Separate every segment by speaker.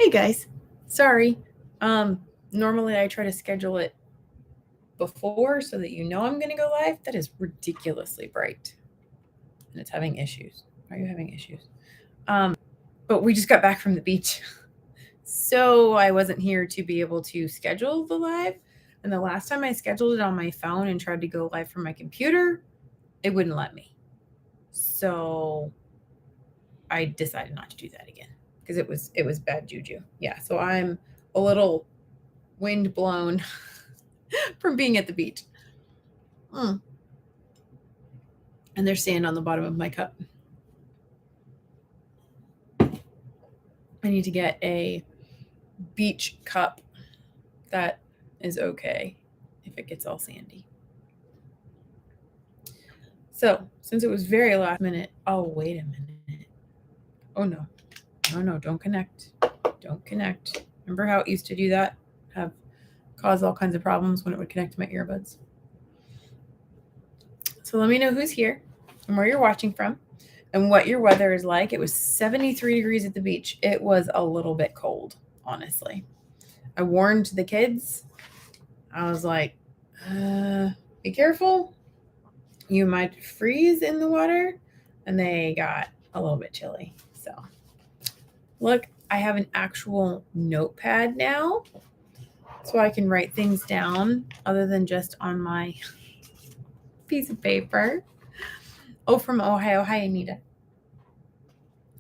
Speaker 1: Hey guys, sorry. Normally I try to schedule it before so that you know I'm going to go live. That is ridiculously bright, and it's having issues. Are you having issues? But we just got back from the beach, so I wasn't here to be able to schedule the live. And the last time I scheduled it on my phone and tried to go live from my computer, it wouldn't let me. So I decided not to do that again because it was bad juju. Yeah, so I'm a little wind blown from being at the beach. And there's sand on the bottom of my cup. I need to get a beach cup that is okay if it gets all sandy. So, since it was very last minute, oh, wait a minute. Oh, no. No, don't connect. Don't connect. Remember how it used to do that? Have caused all kinds of problems when it would connect to my earbuds. So let me know who's here and where you're watching from and what your weather is like. It was 73 degrees at the beach. It was a little bit cold, honestly. I warned the kids. I was like, be careful. You might freeze in the water. And they got a little bit chilly. So look, I have an actual notepad now, so I can write things down other than just on my piece of paper. Oh, from Ohio. Hi, Anita.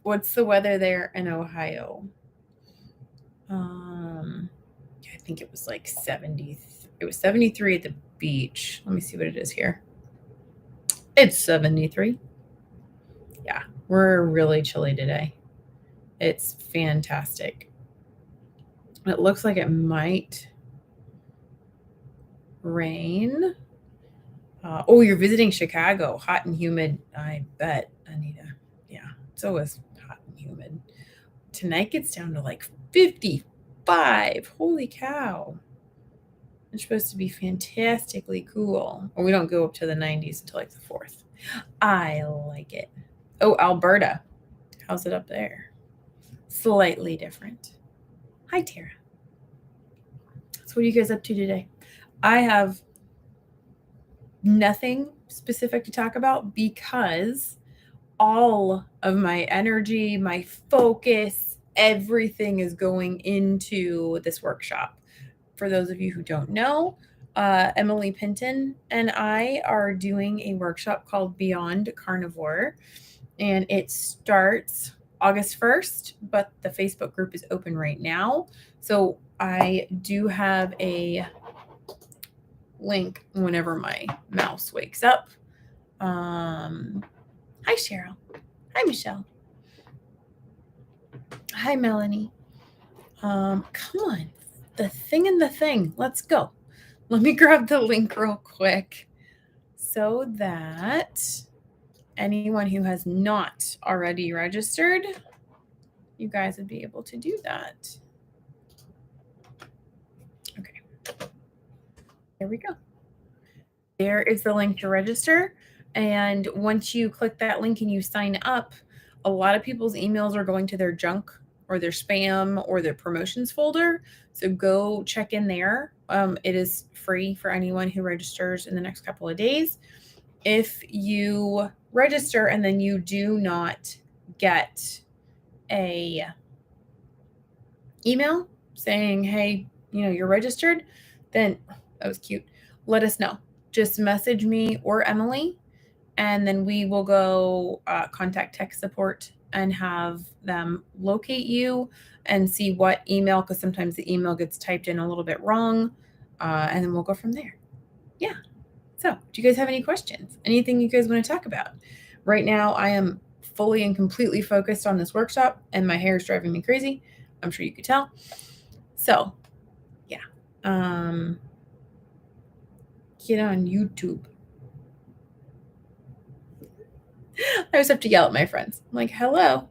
Speaker 1: What's the weather there in Ohio? I think it was like 70. It was 73 at the beach. Let me see what it is here. It's 73. Yeah, we're really chilly today. It's fantastic. It looks like it might rain. Oh, you're visiting Chicago. Hot and humid. I bet, Anita. Yeah, it's always hot and humid. Tonight gets down to like 55. Holy cow. It's supposed to be fantastically cool. Well, we don't go up to the 90s until like the 4th. I like it. Oh, Alberta. How's it up there? Slightly different. Hi, Tara. So what are you guys up to today? I have nothing specific to talk about because all of my energy, my focus, everything is going into this workshop. For those of you who don't know, Emily Pinton and I are doing a workshop called Beyond Carnivore, and it starts August 1st, but the Facebook group is open right now. So I do have a link whenever my mouse wakes up. Hi, Cheryl. Hi, Michelle. Hi, Melanie. Come on. The thing and the thing. Let's go. Let me grab the link real quick so that anyone who has not already registered, you guys would be able to do that. Okay. There we go. There is the link to register. And once you click that link and you sign up, a lot of people's emails are going to their junk or their spam or their promotions folder. So go check in there. It is free for anyone who registers in the next couple of days. If you register and then you do not get a email saying, hey, you're registered, then that was cute. Let us know. Just message me or Emily, and then we will go contact tech support and have them locate you and see what email, because sometimes the email gets typed in a little bit wrong, and then we'll go from there. Yeah. So do you guys have any questions? Anything you guys want to talk about? Right now, I am fully and completely focused on this workshop, and my hair is driving me crazy. I'm sure you could tell. So, yeah. Get on YouTube. I always have to yell at my friends. I'm like, hello.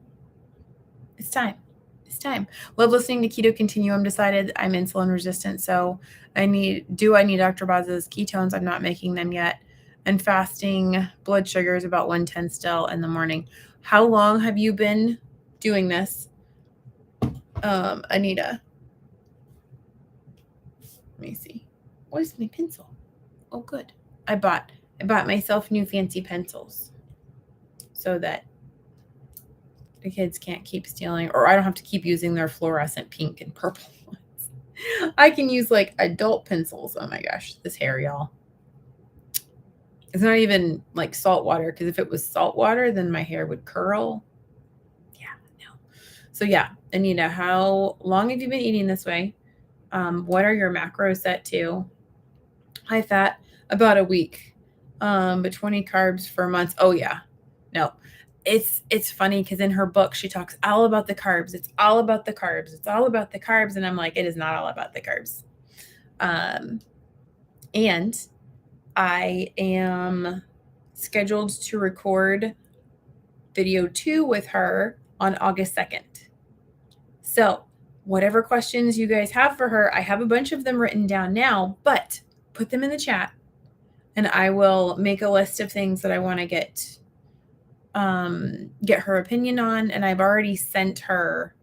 Speaker 1: It's time. It's time. Love listening to Keto Continuum. Decided I'm insulin resistant, so I need Dr. Boz's ketones? I'm not making them yet. And fasting blood sugar is about 110 still in the morning. How long have you been doing this? Anita. Let me see. Where's my pencil? Oh, good. I bought myself new fancy pencils so that the kids can't keep stealing, or I don't have to keep using their fluorescent pink and purple ones. I can use like adult pencils. Oh my gosh, this hair, y'all. It's not even like salt water, because if it was salt water, then my hair would curl. Yeah, no. So yeah, Anita, how long have you been eating this way? What are your macros set to? High fat, about a week. But 20 carbs for months. Oh yeah. No. It's funny because in her book she talks all about the carbs. It's all about the carbs. It's all about the carbs. And I'm like, it is not all about the carbs. And I am scheduled to record video 2 with her on August 2nd. So whatever questions you guys have for her, I have a bunch of them written down now, but put them in the chat and I will make a list of things that I want to get her opinion on. And I've already sent her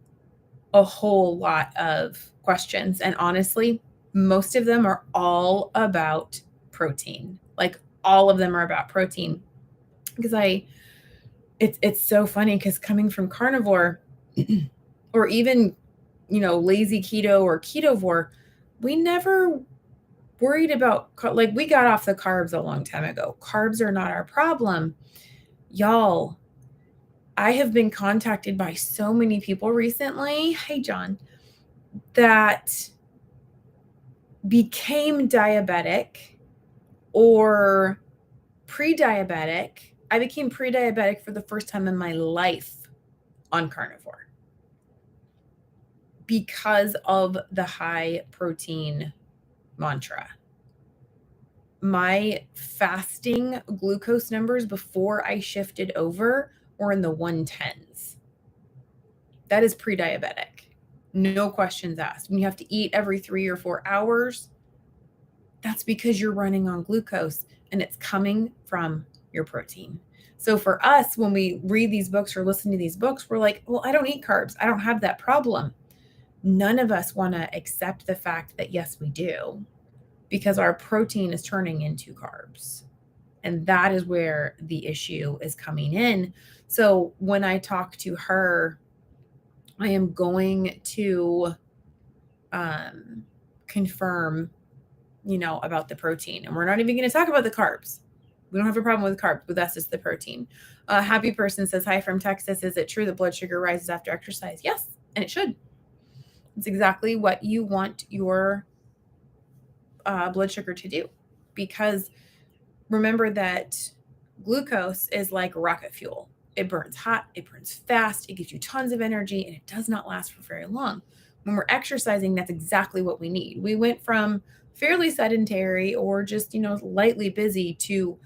Speaker 1: a whole lot of questions. And honestly, most of them are all about protein. Like all of them are about protein, because it's so funny, because coming from carnivore or even, lazy keto or ketovore, we never worried about, like, we got off the carbs a long time ago. Carbs are not our problem. Y'all, I have been contacted by so many people recently, hey John, that became diabetic or pre-diabetic. I became pre-diabetic for the first time in my life on carnivore because of the high protein mantra. My fasting glucose numbers before I shifted over were in the 110s. That is pre-diabetic. No questions asked. When you have to eat every 3 or 4 hours, that's because you're running on glucose and it's coming from your protein. So for us, when we read these books or listen to these books, we're like, well, I don't eat carbs. I don't have that problem. None of us want to accept the fact that, yes, we do, because our protein is turning into carbs. And that is where the issue is coming in. So when I talk to her, I am going to confirm, about the protein. And we're not even going to talk about the carbs. We don't have a problem with carbs, but that's just the protein. Happy Person says, hi from Texas. Is it true that blood sugar rises after exercise? Yes, and it should. It's exactly what you want your blood sugar to do, because remember that glucose is like rocket fuel. It burns hot, it burns fast, it gives you tons of energy, and it does not last for very long. When we're exercising, that's exactly what we need. We went from fairly sedentary or just, lightly busy to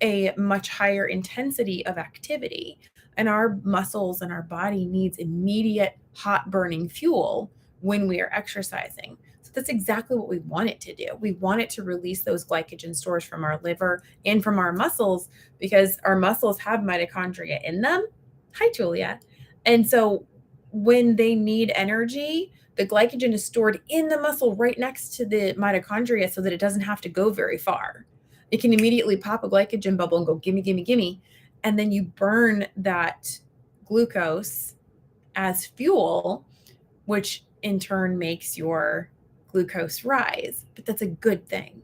Speaker 1: a much higher intensity of activity. And our muscles and our body needs immediate hot burning fuel when we are exercising. So that's exactly what we want it to do. We want it to release those glycogen stores from our liver and from our muscles, because our muscles have mitochondria in them. Hi, Julia. And so when they need energy, the glycogen is stored in the muscle right next to the mitochondria so that it doesn't have to go very far. It can immediately pop a glycogen bubble and go, gimme, gimme, gimme. And then you burn that glucose as fuel, which in turn makes your glucose rise. But that's a good thing.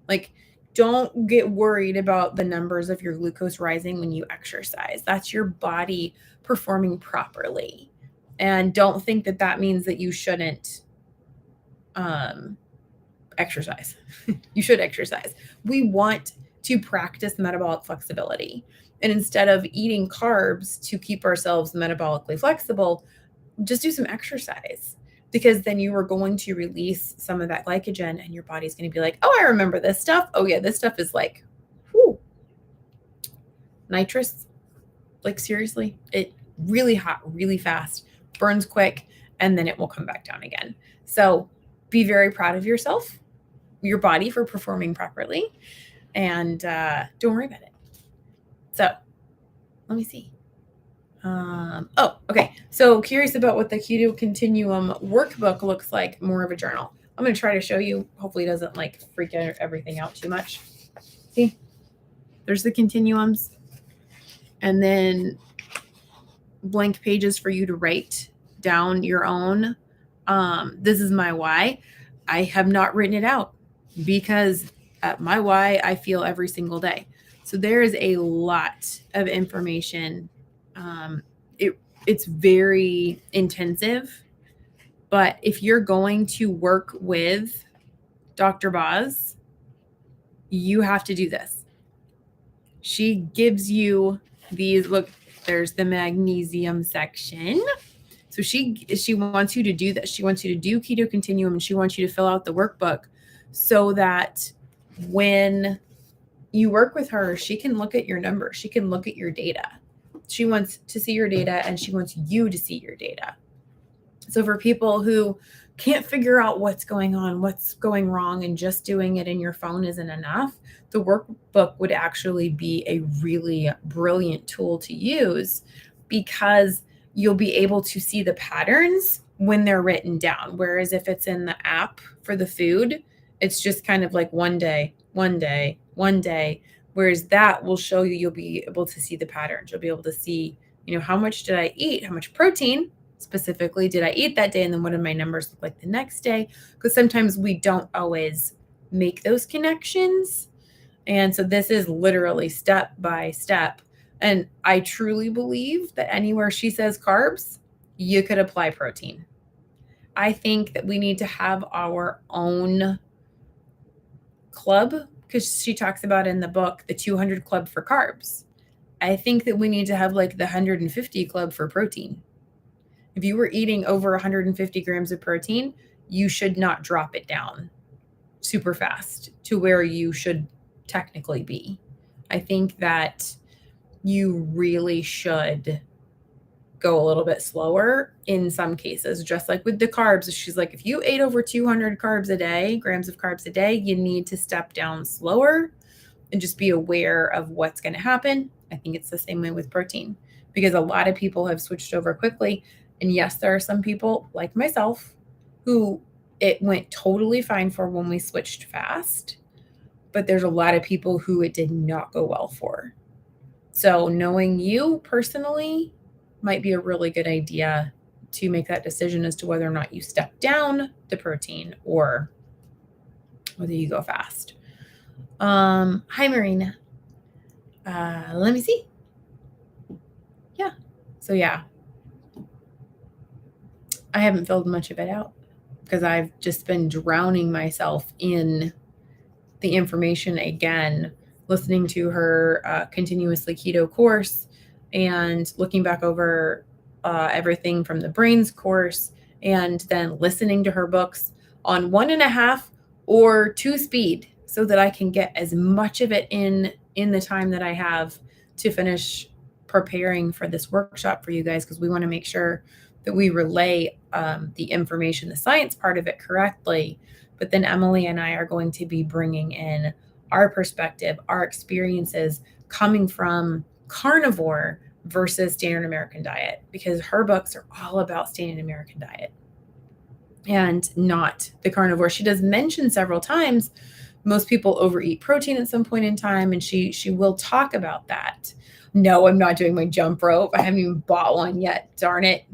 Speaker 1: Like, don't get worried about the numbers of your glucose rising when you exercise. That's your body performing properly. And don't think that that means that you shouldn't exercise. You should exercise. We want to practice metabolic flexibility. And instead of eating carbs to keep ourselves metabolically flexible, just do some exercise, because then you are going to release some of that glycogen and your body's going to be like, oh, I remember this stuff. Oh yeah, this stuff is like, whew, nitrous. Like seriously, it really hot, really fast, burns quick, and then it will come back down again. So be very proud of yourself, your body, for performing properly, and don't worry about it. So let me see. Okay. So curious about what the Keto Continuum workbook looks like, more of a journal. I'm going to try to show you. Hopefully it doesn't like freak everything out too much. See, there's the continuums, and then blank pages for you to write down your own. This is my why. I have not written it out because my why I feel every single day. So there is a lot of information. It's very intensive, but if you're going to work with Dr. Boz, you have to do this. She gives you these, look, there's the magnesium section. So she wants you to do this. She wants you to do Keto Continuum, and she wants you to fill out the workbook so that when you work with her, she can look at your numbers. She can look at your data. She wants to see your data, and she wants you to see your data. So for people who can't figure out what's going on, what's going wrong, and just doing it in your phone isn't enough, the workbook would actually be a really brilliant tool to use, because you'll be able to see the patterns when they're written down. Whereas if it's in the app for the food, it's just kind of like one day, one day, one day. Whereas that will show you, you'll be able to see the patterns. You'll be able to see, how much did I eat? How much protein specifically did I eat that day? And then what did my numbers look like the next day? Because sometimes we don't always make those connections. And so this is literally step by step. And I truly believe that anywhere she says carbs, you could apply protein. I think that we need to have our own club, because she talks about in the book the 200 club for carbs. I think that we need to have like the 150 club for protein. If you were eating over 150 grams of protein, you should not drop it down super fast to where you should technically be. I think that you really should go a little bit slower in some cases, just like with the carbs. She's like, if you ate over 200 grams of carbs a day, you need to step down slower and just be aware of what's going to happen. I think it's the same way with protein, because a lot of people have switched over quickly. And yes, there are some people like myself who it went totally fine for when we switched fast, but there's a lot of people who it did not go well for. So knowing you personally might be a really good idea to make that decision as to whether or not you step down the protein or whether you go fast. Hi, Marina. Let me see. Yeah. So yeah, I haven't filled much of it out because I've just been drowning myself in the information again, listening to her continuously keto course and looking back over everything from the brains course, and then listening to her books on 1.5 or 2 speed so that I can get as much of it in the time that I have to finish preparing for this workshop for you guys, because we want to make sure that we relay the information, the science part of it correctly. But then Emily and I are going to be bringing in our perspective, our experiences coming from carnivore versus standard American diet, because her books are all about standard American diet and not the carnivore. She does mention several times most people overeat protein at some point in time, and she will talk about that. No, I'm not doing my jump rope. I haven't even bought one yet. Darn it.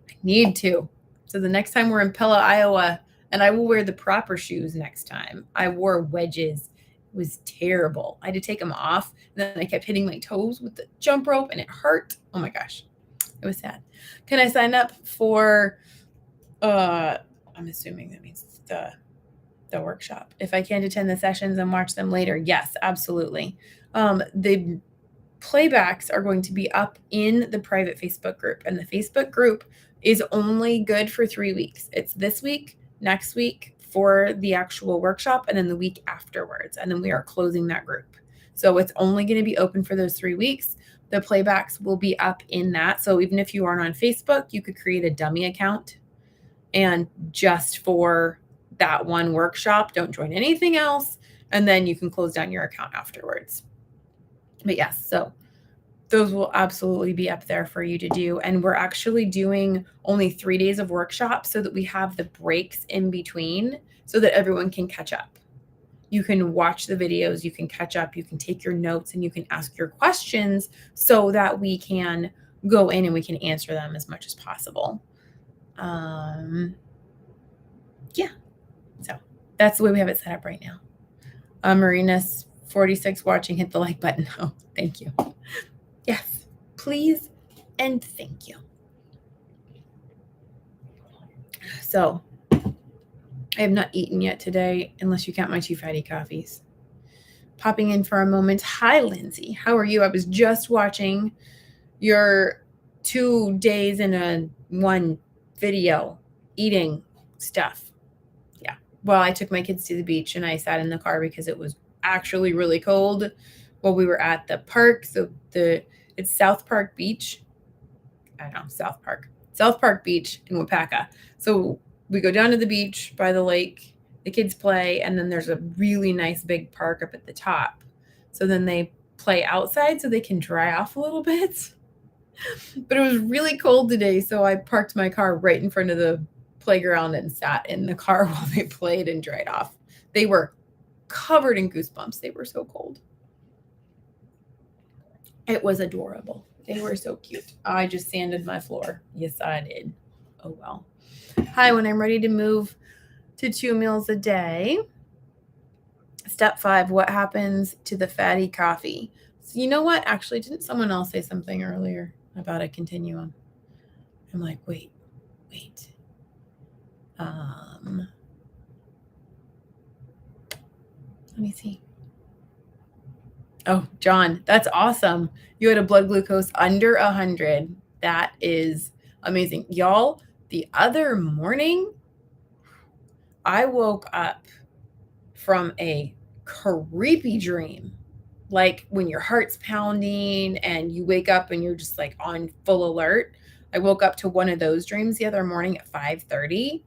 Speaker 1: I need to. So the next time we're in Pella, Iowa, and I will wear the proper shoes next time. I wore wedges. It was terrible. I had to take them off. And then I kept hitting my toes with the jump rope and it hurt. Oh my gosh. It was sad. Can I sign up for, I'm assuming that means the workshop. If I can't attend the sessions and watch them later, yes, absolutely. The playbacks are going to be up in the private Facebook group, and the Facebook group is only good for 3 weeks. It's this week, next week for the actual workshop, and then the week afterwards. And then we are closing that group. So it's only going to be open for those 3 weeks. The playbacks will be up in that. So even if you aren't on Facebook, you could create a dummy account, and just for that one workshop, don't join anything else. And then you can close down your account afterwards. But yes, so those will absolutely be up there for you to do. And we're actually doing only 3 days of workshops so that we have the breaks in between so that everyone can catch up. You can watch the videos, you can catch up, you can take your notes, and you can ask your questions so that we can go in and we can answer them as much as possible. Yeah, so that's the way we have it set up right now. Marina's 46 watching, hit the like button. Oh, thank you. Yes, please and thank you. So I have not eaten yet today, unless you count my 2 fatty coffees. Popping in for a moment. Hi, Lindsay. How are you? I was just watching your 2 days in a one video eating stuff. Yeah. Well, I took my kids to the beach and I sat in the car because it was actually really cold while we were at the park. So it's South Park Beach. I don't know, South Park Beach in Wapaka. So we go down to the beach by the lake, the kids play, and then there's a really nice big park up at the top. So then they play outside so they can dry off a little bit. But it was really cold today, so I parked my car right in front of the playground and sat in the car while they played and dried off. They were covered in goosebumps. They were so cold. It was adorable. They were so cute. I just sanded my floor. Yes, I did. Oh, well. Hi, when I'm ready to move to 2 meals a day. Step 5, what happens to the fatty coffee? So you know what? Actually, didn't someone else say something earlier about a continuum? I'm like, wait. Let me see. Oh, John, that's awesome. You had a blood glucose under 100. That is amazing. Y'all, the other morning, I woke up from a creepy dream. Like when your heart's pounding and you wake up and you're just like on full alert. I woke up to one of those dreams the other morning at 5:30.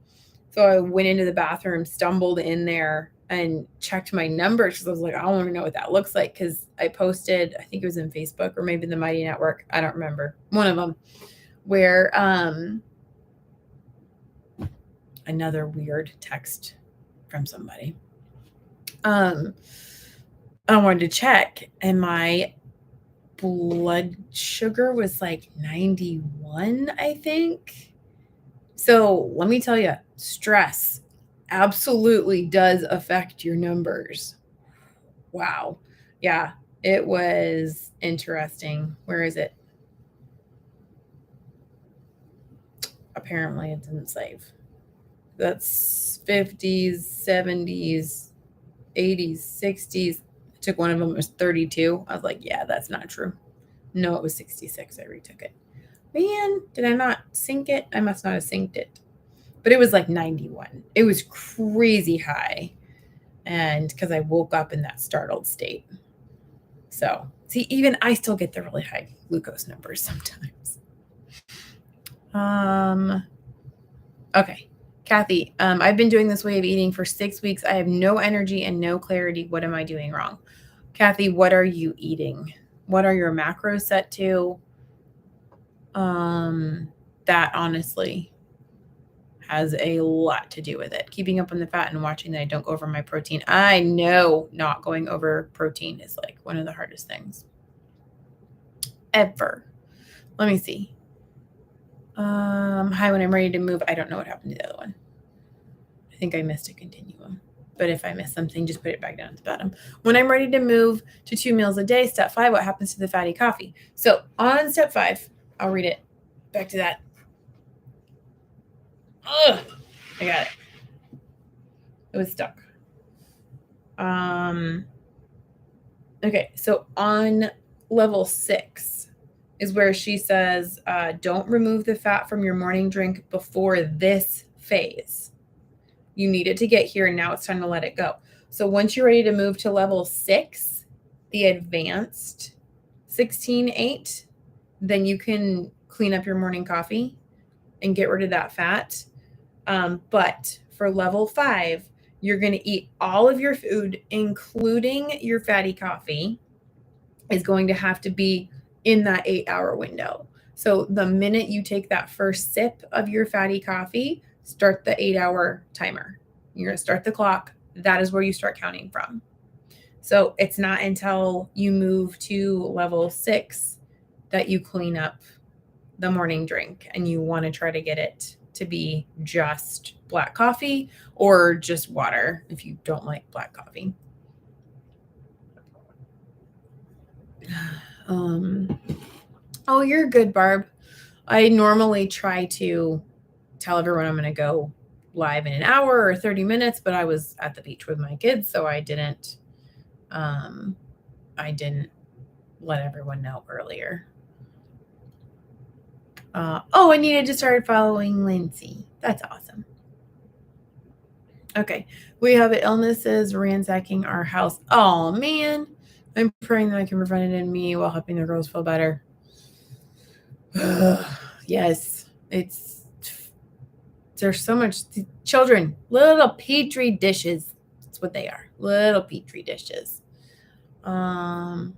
Speaker 1: So I went into the bathroom, stumbled in there, and checked my numbers because I was like, I want to know what that looks like. Because I posted, I think it was in Facebook or maybe the Mighty Network. I don't remember. One of them where another weird text from somebody. I wanted to check, and my blood sugar was like 91, I think. So let me tell you, stress absolutely does affect your numbers. Wow. Yeah, it was interesting. Where is it? Apparently it didn't save. That's 50s, 70s, 80s, 60s. I took one of them, it was 32. I was like, yeah, that's not true. No, it was 66. I retook it. Man, did I not sync it? I must not have synced it. But it was like 91. It was crazy high. And because I woke up in that startled state. So, see, even I still get the really high glucose numbers sometimes. Okay. Kathy, I've been doing this way of eating for 6 weeks. I have no energy and no clarity. What am I doing wrong? Kathy, what are you eating? What are your macros set to? That honestly has a lot to do with it. Keeping up on the fat and watching that I don't go over my protein. I know not going over protein is like one of the hardest things ever. Let me see. Hi, when I'm ready to move. I don't know what happened to the other one. I think I missed a continuum. But if I missed something, just put it back down at the bottom. When I'm ready to move to 2 meals a day, step 5, what happens to the fatty coffee? So on step 5, I'll read it. Back to that. Ugh, I got it. It was stuck. Okay, so on level 6 is where she says, don't remove the fat from your morning drink before this phase. You needed to get here, and now it's time to let it go. So once you're ready to move to level 6, the advanced 16-8, then you can clean up your morning coffee and get rid of that fat. But for level 5, you're going to eat all of your food, including your fatty coffee, is going to have to be in that 8-hour window. So the minute you take that first sip of your fatty coffee, start the 8-hour timer. You're going to start the clock. That is where you start counting from. So it's not until you move to level 6 that you clean up the morning drink, and you want to try to get it to be just black coffee or just water if you don't like black coffee. Oh, you're good, Barb. I normally try to tell everyone I'm going to go live in an hour or 30 minutes, but I was at the beach with my kids, so I didn't let everyone know earlier. I needed to start following Lindsay. That's awesome. Okay. We have illnesses ransacking our house. Oh, man. I'm praying that I can prevent it in me while helping the girls feel better. Yes. There's so much. Children, little petri dishes. That's what they are. Little petri dishes. Fight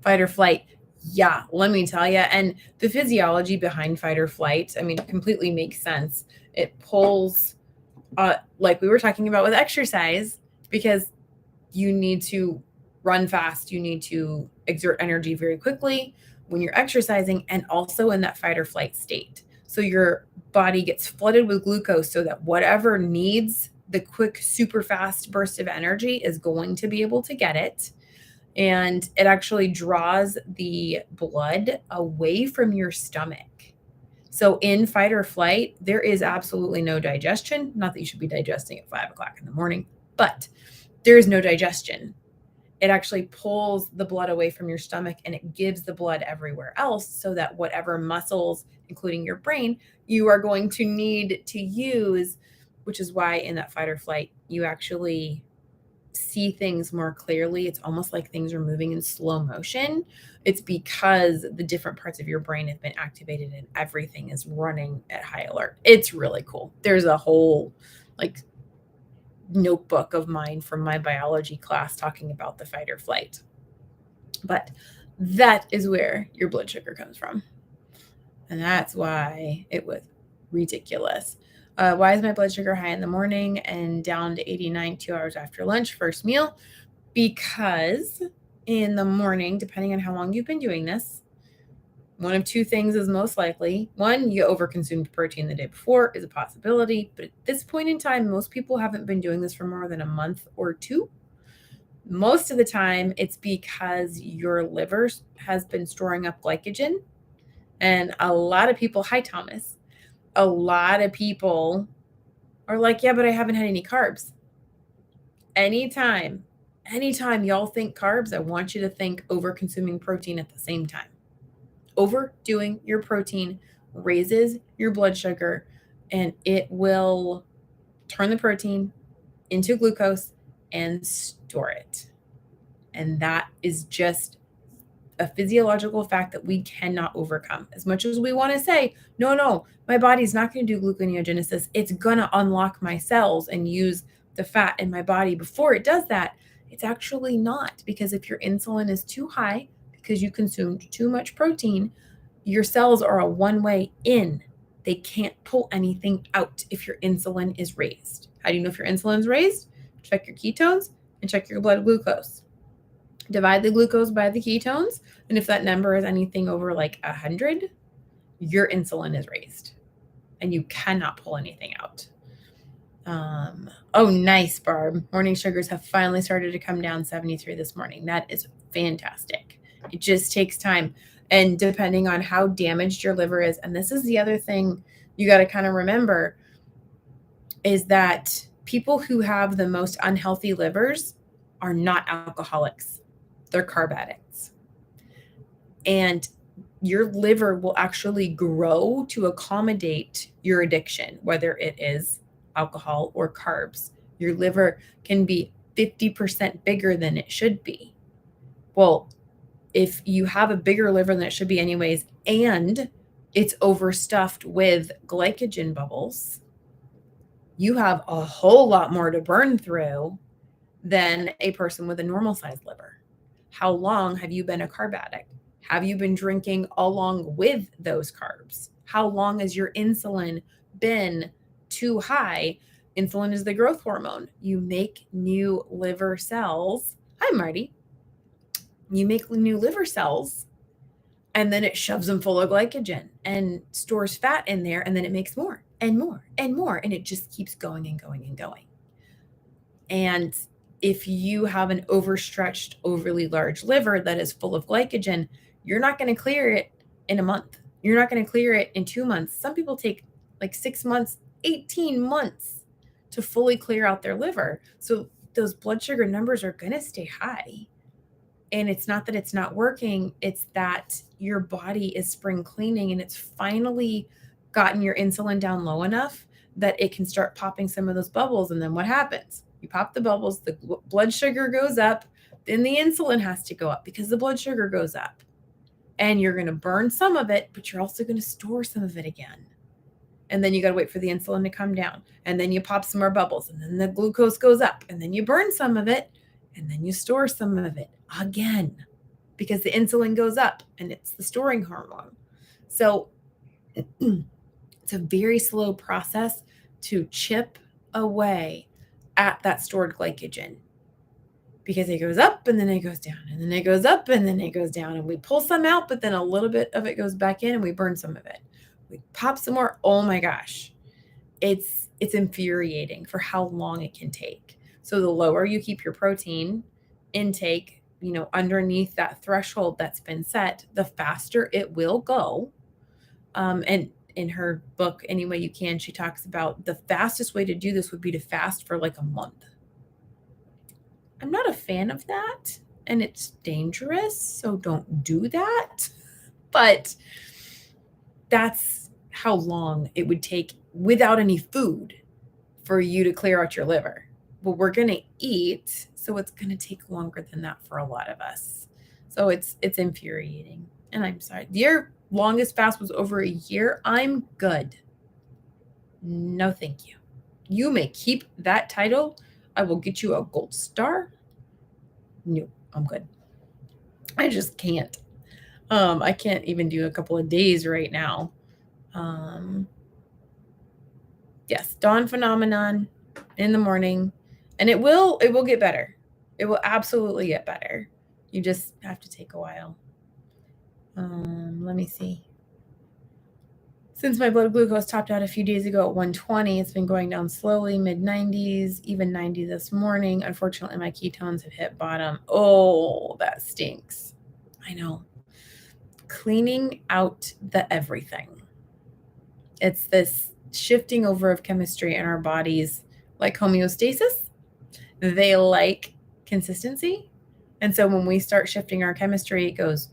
Speaker 1: or flight. Yeah, let me tell you. And the physiology behind fight or flight, I mean, it completely makes sense. It pulls, like we were talking about with exercise, because you need to run fast. You need to exert energy very quickly when you're exercising, and also in that fight or flight state. So your body gets flooded with glucose so that whatever needs the quick, super fast burst of energy is going to be able to get it. And it actually draws the blood away from your stomach. So in fight or flight, there is absolutely no digestion. Not that you should be digesting at 5 o'clock in the morning, but there is no digestion. It actually pulls the blood away from your stomach, and it gives the blood everywhere else so that whatever muscles, including your brain, you are going to need to use, which is why in that fight or flight, you actually see things more clearly. It's almost like things are moving in slow motion. It's because the different parts of your brain have been activated and everything is running at high alert. It's really cool. There's a whole notebook of mine from my biology class talking about the fight or flight. But that is where your blood sugar comes from. And that's why it was ridiculous. Why is my blood sugar high in the morning and down to 89 2 hours after lunch, first meal? Because in the morning, depending on how long you've been doing this, one of two things is most likely. One, you overconsumed protein the day before is a possibility. But at this point in time, most people haven't been doing this for more than a month or two. Most of the time, it's because your liver has been storing up glycogen. And a lot of people, hi, Thomas, a lot of people are like, yeah, but I haven't had any carbs. Anytime y'all think carbs, I want you to think over consuming protein at the same time. Overdoing your protein raises your blood sugar, and it will turn the protein into glucose and store it. And that is just a physiological fact that we cannot overcome. As much as we want to say, no, my body's not going to do gluconeogenesis. It's going to unlock my cells and use the fat in my body before it does that. It's actually not, because if your insulin is too high because you consumed too much protein, your cells are a one-way in. They can't pull anything out if your insulin is raised. How do you know if your insulin is raised? Check your ketones and check your blood glucose. Divide the glucose by the ketones, and if that number is anything over 100, your insulin is raised, and you cannot pull anything out. Oh, nice, Barb. Morning sugars have finally started to come down 73 this morning. That is fantastic. It just takes time, and depending on how damaged your liver is, and this is the other thing you got to kind of remember, is that people who have the most unhealthy livers are not alcoholics. They're carb addicts. And your liver will actually grow to accommodate your addiction, whether it is alcohol or carbs. Your liver can be 50% bigger than it should be. Well, if you have a bigger liver than it should be anyways, and it's overstuffed with glycogen bubbles, you have a whole lot more to burn through than a person with a normal sized liver. How long have you been a carb addict? Have you been drinking along with those carbs? How long has your insulin been too high? Insulin is the growth hormone. You make new liver cells. Hi, Marty. You make new liver cells, and then it shoves them full of glycogen and stores fat in there, and then it makes more and more and more, and it just keeps going and going and going. And if you have an overstretched, overly large liver that is full of glycogen, you're not going to clear it in a month. You're not going to clear it in 2 months. Some people take like 6 months, 18 months to fully clear out their liver. So those blood sugar numbers are going to stay high. And it's not that it's not working, it's that your body is spring cleaning and it's finally gotten your insulin down low enough that it can start popping some of those bubbles. And then what happens? You pop the bubbles, the blood sugar goes up, then the insulin has to go up because the blood sugar goes up. And you're going to burn some of it, but you're also going to store some of it again. And then you got to wait for the insulin to come down. And then you pop some more bubbles, and then the glucose goes up, and then you burn some of it, and then you store some of it again because the insulin goes up and it's the storing hormone. So it's a very slow process to chip away at that stored glycogen because it goes up and then it goes down and then it goes up and then it goes down, and we pull some out, but then a little bit of it goes back in and we burn some of it. We pop some more. Oh my gosh. It's infuriating for how long it can take. So the lower you keep your protein intake, underneath that threshold that's been set, the faster it will go. And in her book, Any Way You Can, she talks about the fastest way to do this would be to fast for like a month. I'm not a fan of that, and it's dangerous, so don't do that. But that's how long it would take without any food for you to clear out your liver. But we're going to eat, so it's going to take longer than that for a lot of us. So it's infuriating. And I'm sorry. Your longest fast was over a year. I'm good. No, thank you. You may keep that title. I will get you a gold star. No, I'm good. I just can't. I can't even do a couple of days right now. Yes, dawn phenomenon in the morning, and it will get better. It will absolutely get better. You just have to take a while. Let me see. Since my blood glucose topped out a few days ago at 120, it's been going down slowly, mid-90s, even 90 this morning. Unfortunately, my ketones have hit bottom. Oh, that stinks. I know. Cleaning out the everything. It's this shifting over of chemistry in our bodies, like homeostasis. They like consistency. And so when we start shifting our chemistry, it goes,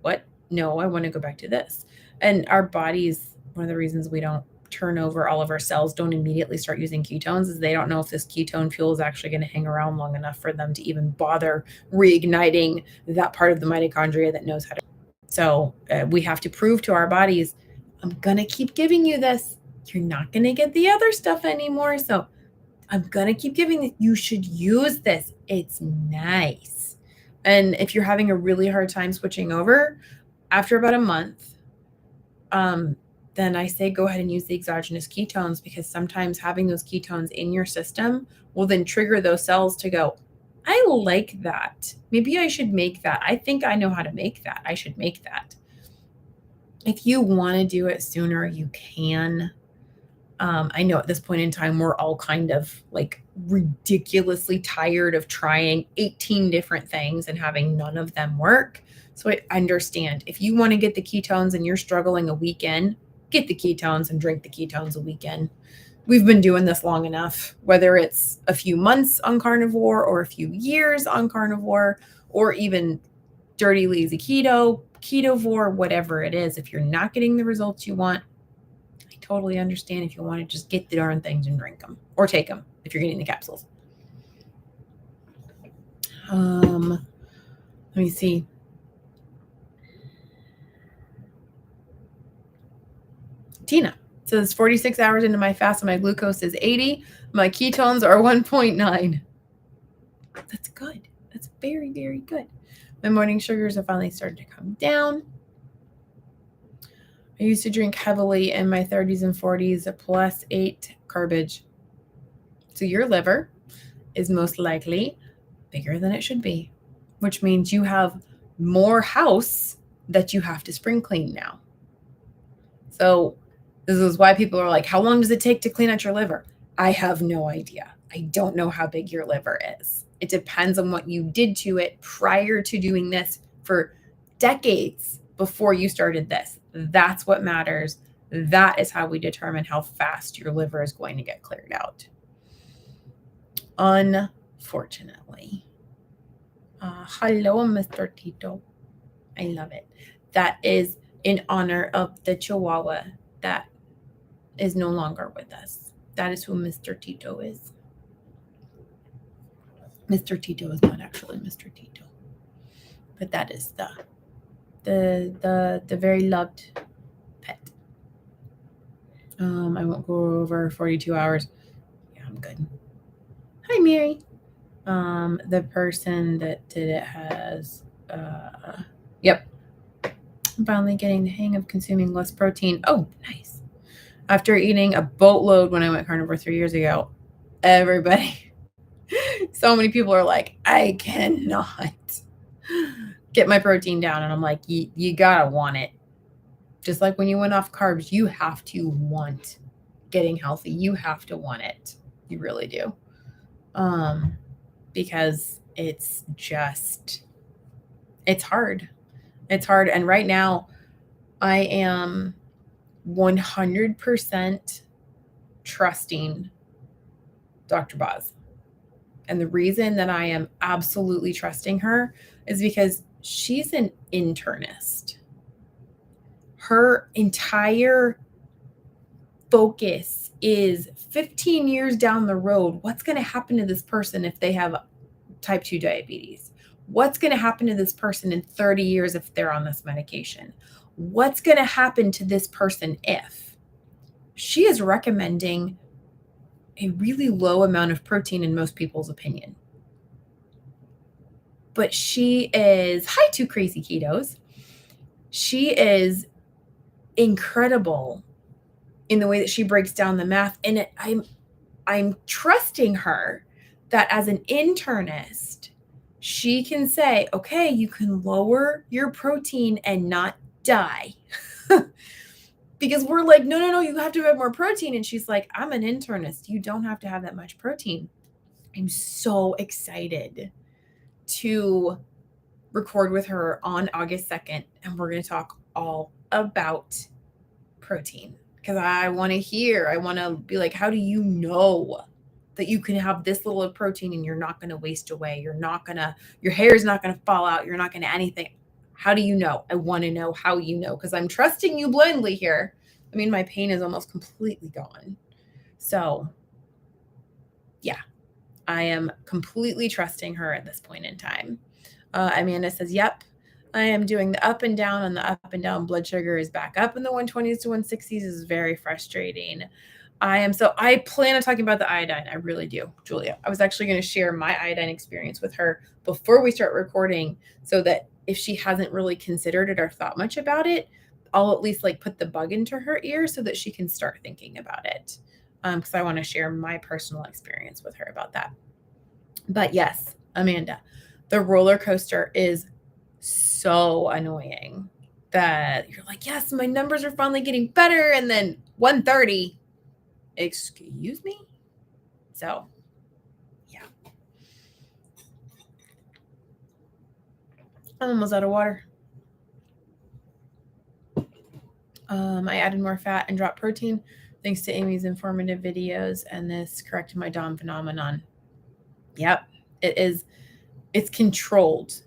Speaker 1: what? No, I want to go back to this. And our bodies, one of the reasons we don't turn over all of our cells, don't immediately start using ketones, is they don't know if this ketone fuel is actually going to hang around long enough for them to even bother reigniting that part of the mitochondria that knows how to. So we have to prove to our bodies, I'm going to keep giving you this. You're not going to get the other stuff anymore. So I'm going to keep giving it. You should use this. It's nice. And if you're having a really hard time switching over, after about a month, then I say go ahead and use the exogenous ketones, because sometimes having those ketones in your system will then trigger those cells to go, I like that. Maybe I should make that. I think I know how to make that. I should make that. If you want to do it sooner, you can. I know at this point in time, we're all kind of like ridiculously tired of trying 18 different things and having none of them work. So I understand if you want to get the ketones and you're struggling a weekend, get the ketones and drink the ketones a weekend. We've been doing this long enough, whether it's a few months on carnivore or a few years on carnivore, or even dirty, lazy keto, ketovore, whatever it is. If you're not getting the results you want, I totally understand if you want to just get the darn things and drink them, or take them if you're getting the capsules. Let me see. Tina says 46 hours into my fast and my glucose is 80. My ketones are 1.9. That's good. That's very, very good. My morning sugars have finally started to come down. I used to drink heavily in my 30s and 40s, plus 8 garbage. So your liver is most likely bigger than it should be, which means you have more house that you have to spring clean now. So this is why people are like, how long does it take to clean out your liver? I have no idea. I don't know how big your liver is. It depends on what you did to it prior to doing this for decades before you started this. That's what matters. That is how we determine how fast your liver is going to get cleared out. Unfortunately. Hello, Mr. Tito. I love it. That is in honor of the Chihuahua that is no longer with us. That is who Mr. Tito is. Mr. Tito is not actually Mr. Tito, but that is the very loved pet. I won't go over 42 hours. Yeah, I'm good. Hi, Mary. The person that did it has, yep. I'm finally getting the hang of consuming less protein. Oh, nice. After eating a boatload when I went carnivore 3 years ago, everybody, so many people are like, I cannot get my protein down. And I'm like, you gotta want it. Just like when you went off carbs, you have to want getting healthy. You have to want it. You really do. Because it's hard. It's hard. And right now I am 100% trusting Dr. Boz. And the reason that I am absolutely trusting her is because she's an internist. Her entire focus is 15 years down the road. What's going to happen to this person if they have type 2 diabetes? What's going to happen to this person in 30 years if they're on this medication? What's going to happen to this person if? She is recommending a really low amount of protein in most people's opinion. But she is, hi, 2 crazy ketos. She is incredible in the way that she breaks down the math. And I'm trusting her that as an internist, she can say, okay, you can lower your protein and not die. Because we're like, no, you have to have more protein. And she's like, I'm an internist. You don't have to have that much protein. I'm so excited to record with her on August 2nd. And we're going to talk all about protein. Because I want to be like, how do you know that you can have this little of protein and you're not going to waste away? Your hair is not going to fall out. You're not going to anything. How do you know? I want to know how you know, because I'm trusting you blindly here. I mean, my pain is almost completely gone. So yeah, I am completely trusting her at this point in time. Amanda says, yep, I am doing the up and down, and the up and down blood sugar is back up in the 120s to 160s. Is very frustrating. I plan on talking about the iodine. I really do, Julia. I was actually going to share my iodine experience with her before we start recording, so that if she hasn't really considered it or thought much about it, I'll at least put the bug into her ear so that she can start thinking about it. Because I want to share my personal experience with her about that. But yes, Amanda, the roller coaster is so annoying that you're like, yes, my numbers are finally getting better. And then 130, excuse me? So yeah. I'm almost out of water. I added more fat and dropped protein thanks to Amy's informative videos, and this corrected my DOM phenomenon. Yep, it is. It's controlled.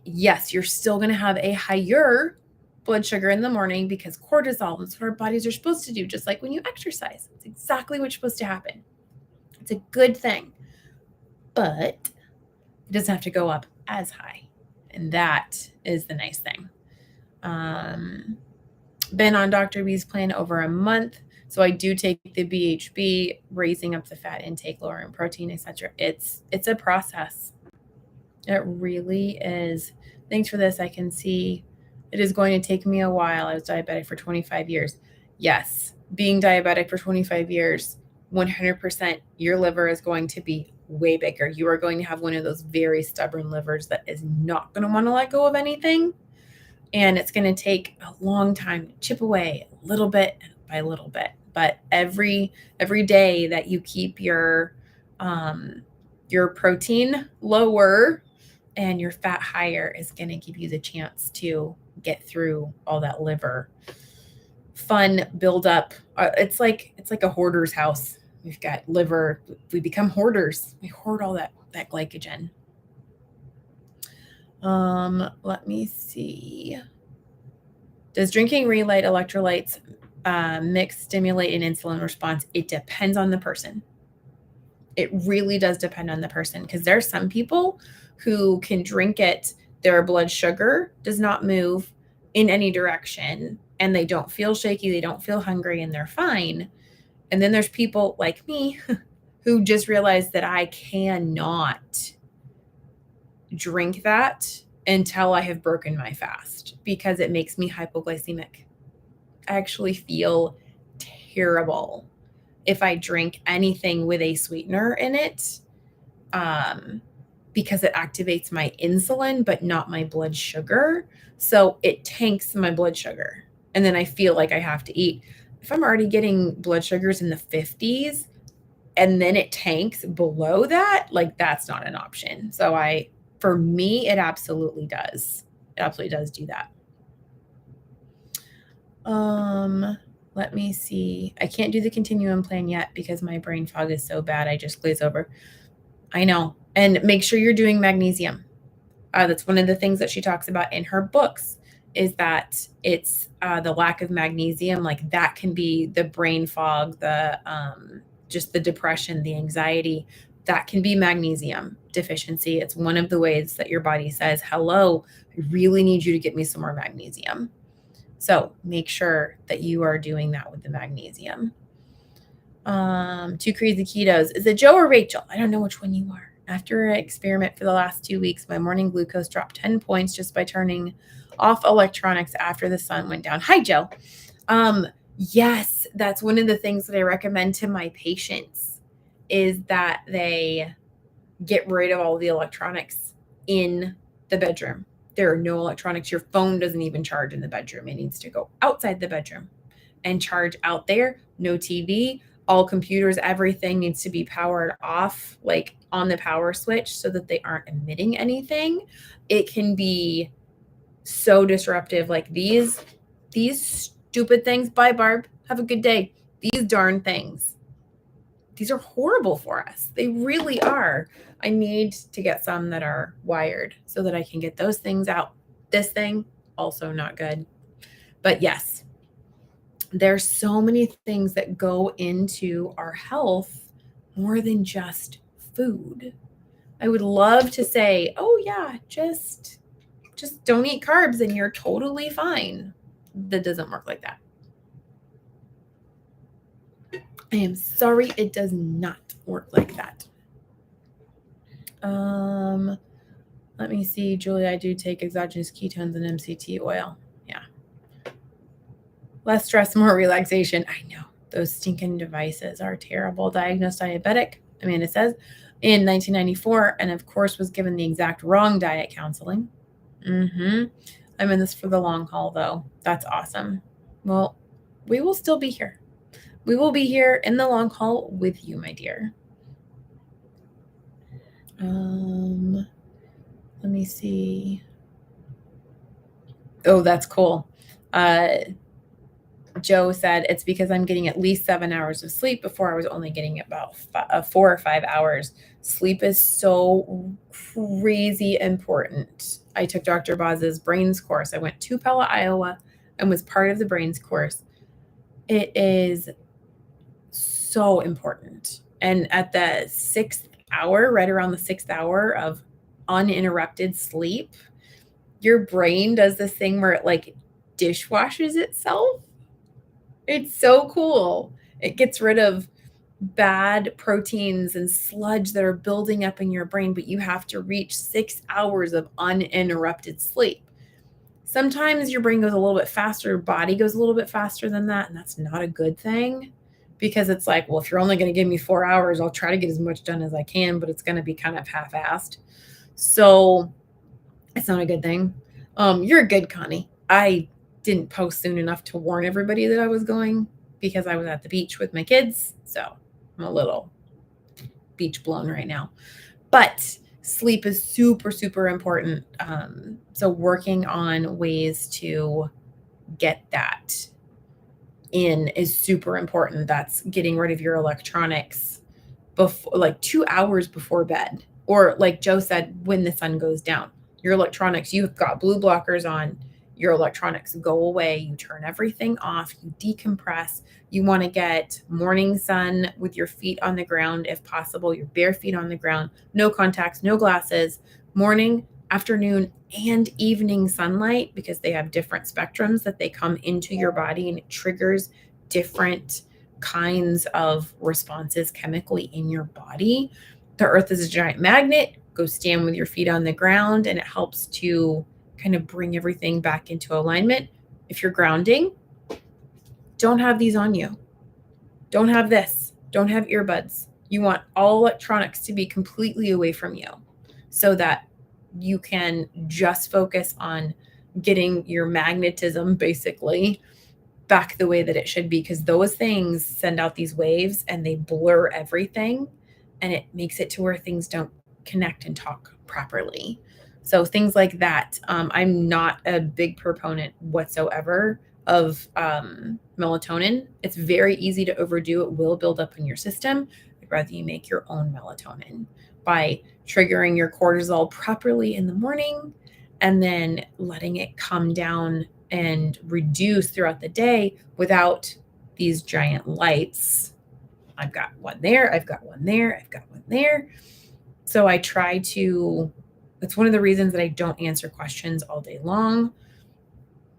Speaker 1: Yes, you're still going to have a higher blood sugar in the morning because cortisol, that's what our bodies are supposed to do, just like when you exercise. It's exactly what's supposed to happen. It's a good thing, but it doesn't have to go up as high. And that is the nice thing. Been on Dr. B's plan over a month. So I do take the BHB, raising up the fat intake, lowering protein, etc. It's a process. It really is. Thanks for this. I can see it is going to take me a while. I was diabetic for 25 years. Yes, being diabetic for 25 years, 100% your liver is going to be way bigger. You are going to have one of those very stubborn livers that is not going to want to let go of anything. And it's going to take a long time to chip away little bit by little bit. But every day that you keep your protein lower and your fat higher is going to give you the chance to get through all that liver fun buildup. It's like a hoarder's house. We've got liver. We become hoarders. We hoard all that glycogen. Let me see. Does drinking Relight electrolytes mix stimulate an insulin response? It depends on the person. It really does depend on the person, because there are some people who can drink it, their blood sugar does not move in any direction, and they don't feel shaky, they don't feel hungry, and they're fine. And then there's people like me who just realized that I cannot drink that until I have broken my fast, because it makes me hypoglycemic. I actually feel terrible if I drink anything with a sweetener in it, because it activates my insulin, but not my blood sugar. So it tanks my blood sugar. And then I feel like I have to eat. If I'm already getting blood sugars in the 50s and then it tanks below that, like, that's not an option. So for me, it absolutely does. It absolutely does do that. Let me see. I can't do the Continuum plan yet because my brain fog is so bad. I just glaze over. I know. And make sure you're doing magnesium. That's one of the things that she talks about in her books, is that it's the lack of magnesium. Like, that can be the brain fog, the just the depression, the anxiety. That can be magnesium deficiency. It's one of the ways that your body says, hello, I really need you to get me some more magnesium. So make sure that you are doing that with the magnesium. 2 crazy ketos. Is it Joe or Rachel? I don't know which one you are. After an experiment for the last 2 weeks, my morning glucose dropped 10 points just by turning off electronics after the sun went down. Hi, Joe. Yes, that's one of the things that I recommend to my patients, is that they get rid of all the electronics in the bedroom. There are no electronics. Your phone doesn't even charge in the bedroom. It needs to go outside the bedroom and charge out there. No TV, all computers, everything needs to be powered off, like on the power switch, so that they aren't emitting anything. It can be so disruptive. Like these stupid things. Bye, Barb. Have a good day. These darn things. These are horrible for us. They really are. I need to get some that are wired so that I can get those things out. This thing, also not good. But yes, there's so many things that go into our health more than just food. I would love to say, oh yeah, just don't eat carbs and you're totally fine. That doesn't work like that. I am sorry, it does not work like that. Let me see, Julie, I do take exogenous ketones and MCT oil. Yeah. Less stress, more relaxation. I know. Those stinking devices are terrible. Diagnosed diabetic, Amanda says, in 1994, and of course was given the exact wrong diet counseling. I'm in this for the long haul, though. That's awesome. Well, we will still be here. We will be here in the long haul with you, my dear. Let me see. Oh, that's cool. Joe said it's because I'm getting at least 7 hours of sleep. Before I was only getting about 4 or 5 hours. Sleep is so crazy important. I took Dr. Boz's brains course. I went to Pella, Iowa, and was part of the brains course. It is so important. And at the 6th hour, right around the 6th hour of uninterrupted sleep, your brain does this thing where it like dishwashes itself. It's so cool. It gets rid of bad proteins and sludge that are building up in your brain, but you have to reach 6 hours of uninterrupted sleep. Sometimes your brain goes a little bit faster, your body goes a little bit faster than that, and that's not a good thing, because it's like, well, if you're only going to give me 4 hours, I'll try to get as much done as I can, but it's going to be kind of half-assed. So it's not a good thing. You're good, Connie. I didn't post soon enough to warn everybody that I was going because I was at the beach with my kids. So I'm a little beach blown right now. But sleep is super, super important. So working on ways to get that in is super important. That's getting rid of your electronics before, like 2 hours before bed, or like Joe said, when the sun goes down. Your electronics, you've got blue blockers on, your electronics go away, you turn everything off, you decompress. You want to get morning sun with your feet on the ground, if possible, your bare feet on the ground, no contacts, no glasses, morning, afternoon, and evening sunlight, because they have different spectrums that they come into your body, and it triggers different kinds of responses chemically in your body. The earth is a giant magnet. Go stand with your feet on the ground, and it helps to kind of bring everything back into alignment. If you're grounding, don't have these on you. Don't have this. Don't have earbuds. You want all electronics to be completely away from you so that you can just focus on getting your magnetism basically back the way that it should be, because those things send out these waves and they blur everything, and it makes it to where things don't connect and talk properly. So things like that. I'm not a big proponent whatsoever of melatonin. It's very easy to overdo. It will build up in your system. I'd rather you make your own melatonin by triggering your cortisol properly in the morning and then letting it come down and reduce throughout the day without these giant lights. I've got one there, I've got one there, I've got one there. So I try to, it's one of the reasons that I don't answer questions all day long,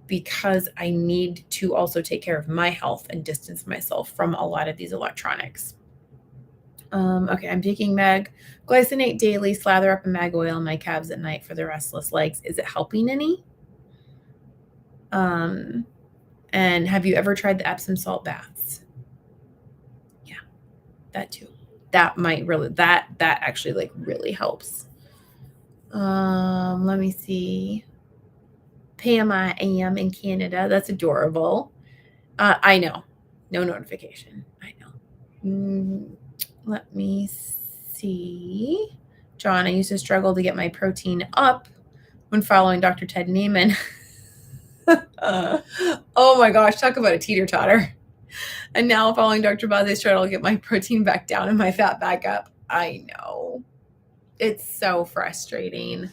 Speaker 1: because I need to also take care of my health and distance myself from a lot of these electronics. Okay, I'm taking mag glycinate daily, slather up a mag oil in my calves at night for the restless legs. Is it helping any? And have you ever tried the Epsom salt baths? Yeah, that too. That might really, that actually like really helps. Let me see. Pam, I am in Canada. That's adorable. I know. No notification. I know. Let me see. John, I used to struggle to get my protein up when following Dr. Ted Naiman. Oh my gosh, talk about a teeter-totter. And now following Dr. Baz's struggle to get my protein back down and my fat back up. I know. It's so frustrating.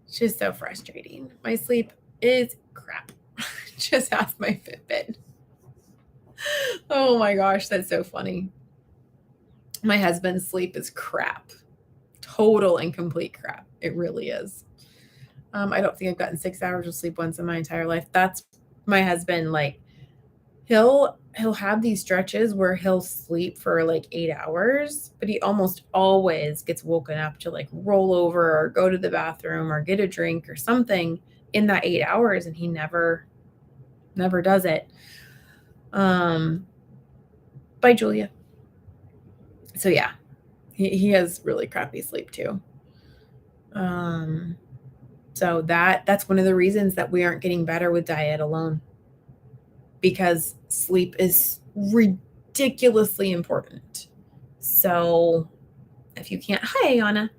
Speaker 1: It's just so frustrating. My sleep is crap. Just ask my Fitbit. Oh my gosh, that's so funny. My husband's sleep is crap. Total and complete crap. It really is. I don't think I've gotten 6 hours of sleep once in my entire life. That's my husband. Like, he'll have these stretches where he'll sleep for like 8 hours, but he almost always gets woken up to like roll over or go to the bathroom or get a drink or something in that 8 hours, and he never does it. Bye, Julia. So yeah, he has really crappy sleep too. So that's one of the reasons that we aren't getting better with diet alone, because sleep is ridiculously important. So if you can't, hi, Ayana,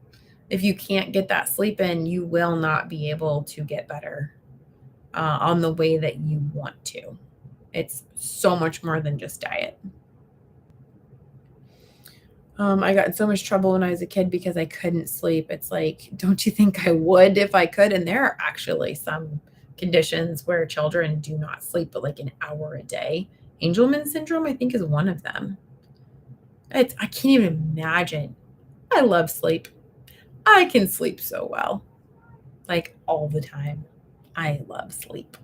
Speaker 1: if you can't get that sleep in, you will not be able to get better on the way that you want to. It's so much more than just diet. I got in so much trouble when I was a kid because I couldn't sleep. It's like, don't you think I would if I could? And there are actually some conditions where children do not sleep but like an hour a day. Angelman syndrome, I think, is one of them. I can't even imagine. I love sleep. I can sleep so well, like all the time. I love sleep.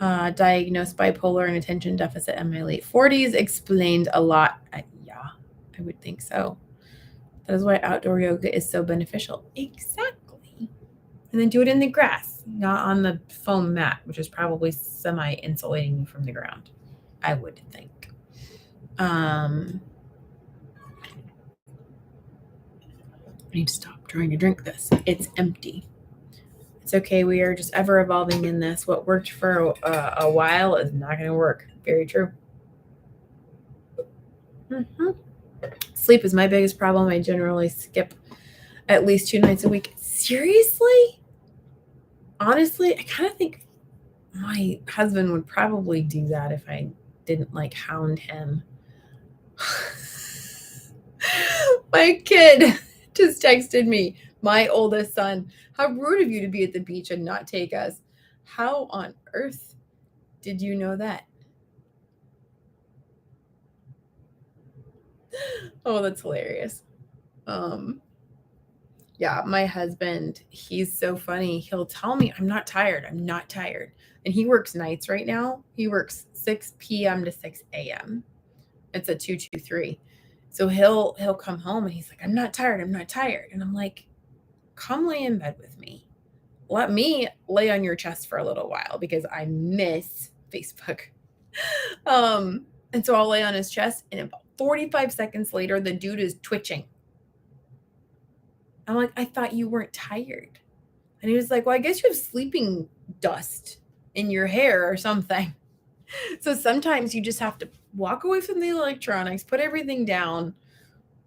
Speaker 1: Diagnosed bipolar and attention deficit in my late 40s. Explained a lot. Yeah, I would think so. That is why outdoor yoga is so beneficial. Exactly. And then do it in the grass, not on the foam mat, which is probably semi-insulating you from the ground, I would think. I need to stop trying to drink this. It's empty. It's okay. We are just ever evolving in this. What worked for a while is not going to work. Very true. Mm-hmm. Sleep is my biggest problem. I generally skip at least 2 nights a week. Seriously? Honestly, I kind of think my husband would probably do that if I didn't like hound him. My kid just texted me, my oldest son, how rude of you to be at the beach and not take us. How on earth did you know that? Oh, that's hilarious. Yeah, my husband, he's so funny. He'll tell me, I'm not tired. I'm not tired. And he works nights right now. He works 6 p.m. to 6 a.m. It's a 223. So he'll come home and he's like, I'm not tired. I'm not tired. And I'm like, come lay in bed with me. Let me lay on your chest for a little while because I miss Facebook. And so I'll lay on his chest, and about 45 seconds later, the dude is twitching. I'm like, I thought you weren't tired. And he was like, well, I guess you have sleeping dust in your hair or something. So sometimes you just have to walk away from the electronics, put everything down,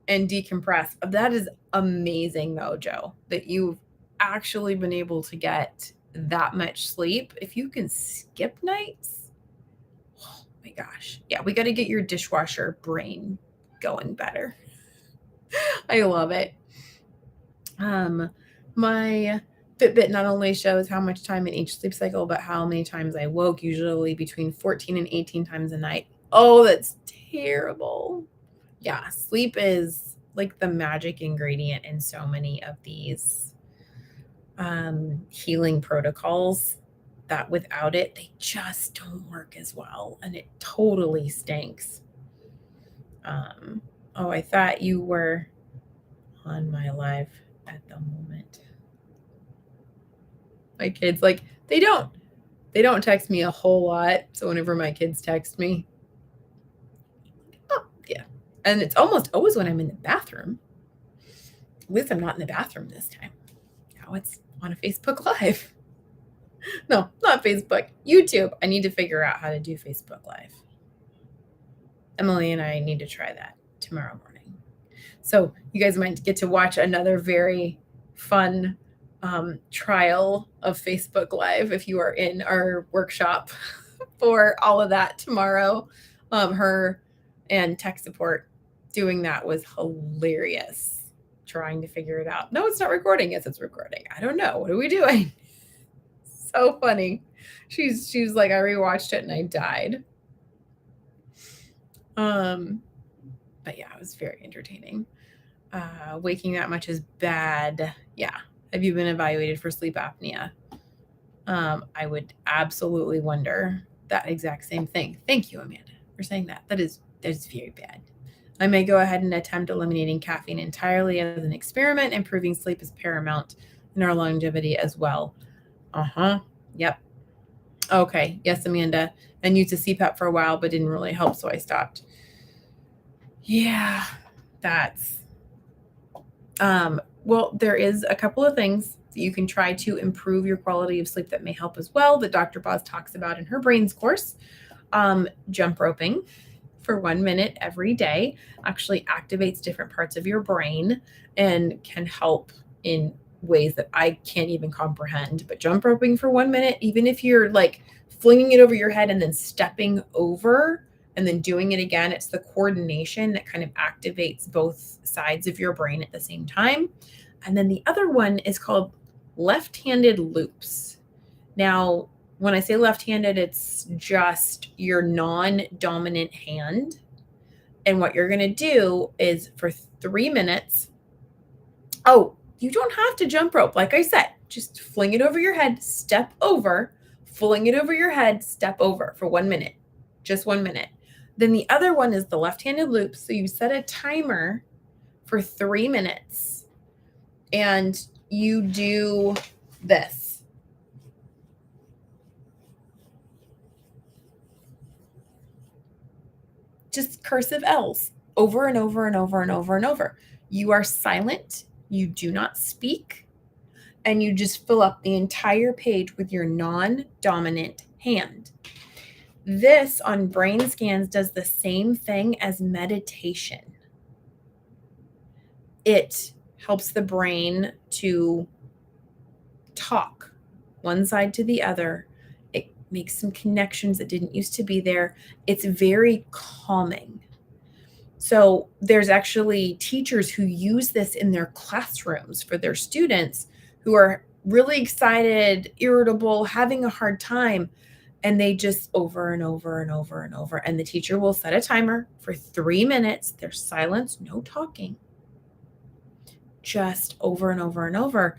Speaker 1: and decompress. That is amazing, though, Joe, that you've actually been able to get that much sleep. If you can skip nights, oh my gosh. Yeah, we got to get your dishwasher brain going better. I love it. My Fitbit not only shows how much time in each sleep cycle, but how many times I woke, usually between 14 and 18 times a night. Oh, that's terrible. Yeah, sleep is like the magic ingredient in so many of these healing protocols that without it, they just don't work as well. And it totally stinks. Oh, I thought you were on my live at the moment. My kids, like, they don't text me a whole lot. So whenever my kids text me, oh, yeah. And it's almost always when I'm in the bathroom. At least I'm not in the bathroom this time. Now it's on a Facebook Live. No, not Facebook. YouTube. I need to figure out how to do Facebook Live. Emily and I need to try that tomorrow morning. So you guys might get to watch another very fun trial of Facebook Live if you are in our workshop for all of that tomorrow. Her and tech support doing that was hilarious. Trying to figure it out. No, it's not recording. Yes, it's recording. I don't know. What are we doing? So funny. She's like, I rewatched it and I died. But yeah, it was very entertaining. Waking that much is bad. Yeah. Have you been evaluated for sleep apnea? I would absolutely wonder that exact same thing. Thank you, Amanda, for saying that. That is very bad. I may go ahead and attempt eliminating caffeine entirely as an experiment. Improving sleep is paramount in our longevity as well. Yep. Okay. Yes, Amanda. And used a CPAP for a while, but didn't really help, so I stopped. Yeah, that's well, there is a couple of things that you can try to improve your quality of sleep that may help as well that Dr. Boz talks about in her brains course. Jump roping for 1 minute every day actually activates different parts of your brain and can help in ways that I can't even comprehend. But jump roping for 1 minute, even if you're like flinging it over your head and then stepping over and then doing it again, it's the coordination that kind of activates both sides of your brain at the same time. And then the other one is called left-handed loops. Now, when I say left-handed, it's just your non-dominant hand. And what you're going to do is for 3 minutes, you don't have to jump rope. Like I said, just fling it over your head, step over pulling it over your head, step over for 1 minute, just 1 minute. Then the other one is the left-handed loop. So you set a timer for 3 minutes and you do this. Just cursive L's over and over and over and over and over. You are silent. You do not speak. And you just fill up the entire page with your non-dominant hand. This on brain scans does the same thing as meditation. It helps the brain to talk one side to the other. It makes some connections that didn't used to be there. It's very calming. So there's actually teachers who use this in their classrooms for their students who are really excited, irritable, having a hard time. And they just over and over and over and over. And the teacher will set a timer for 3 minutes. There's silence, no talking. Just over and over and over.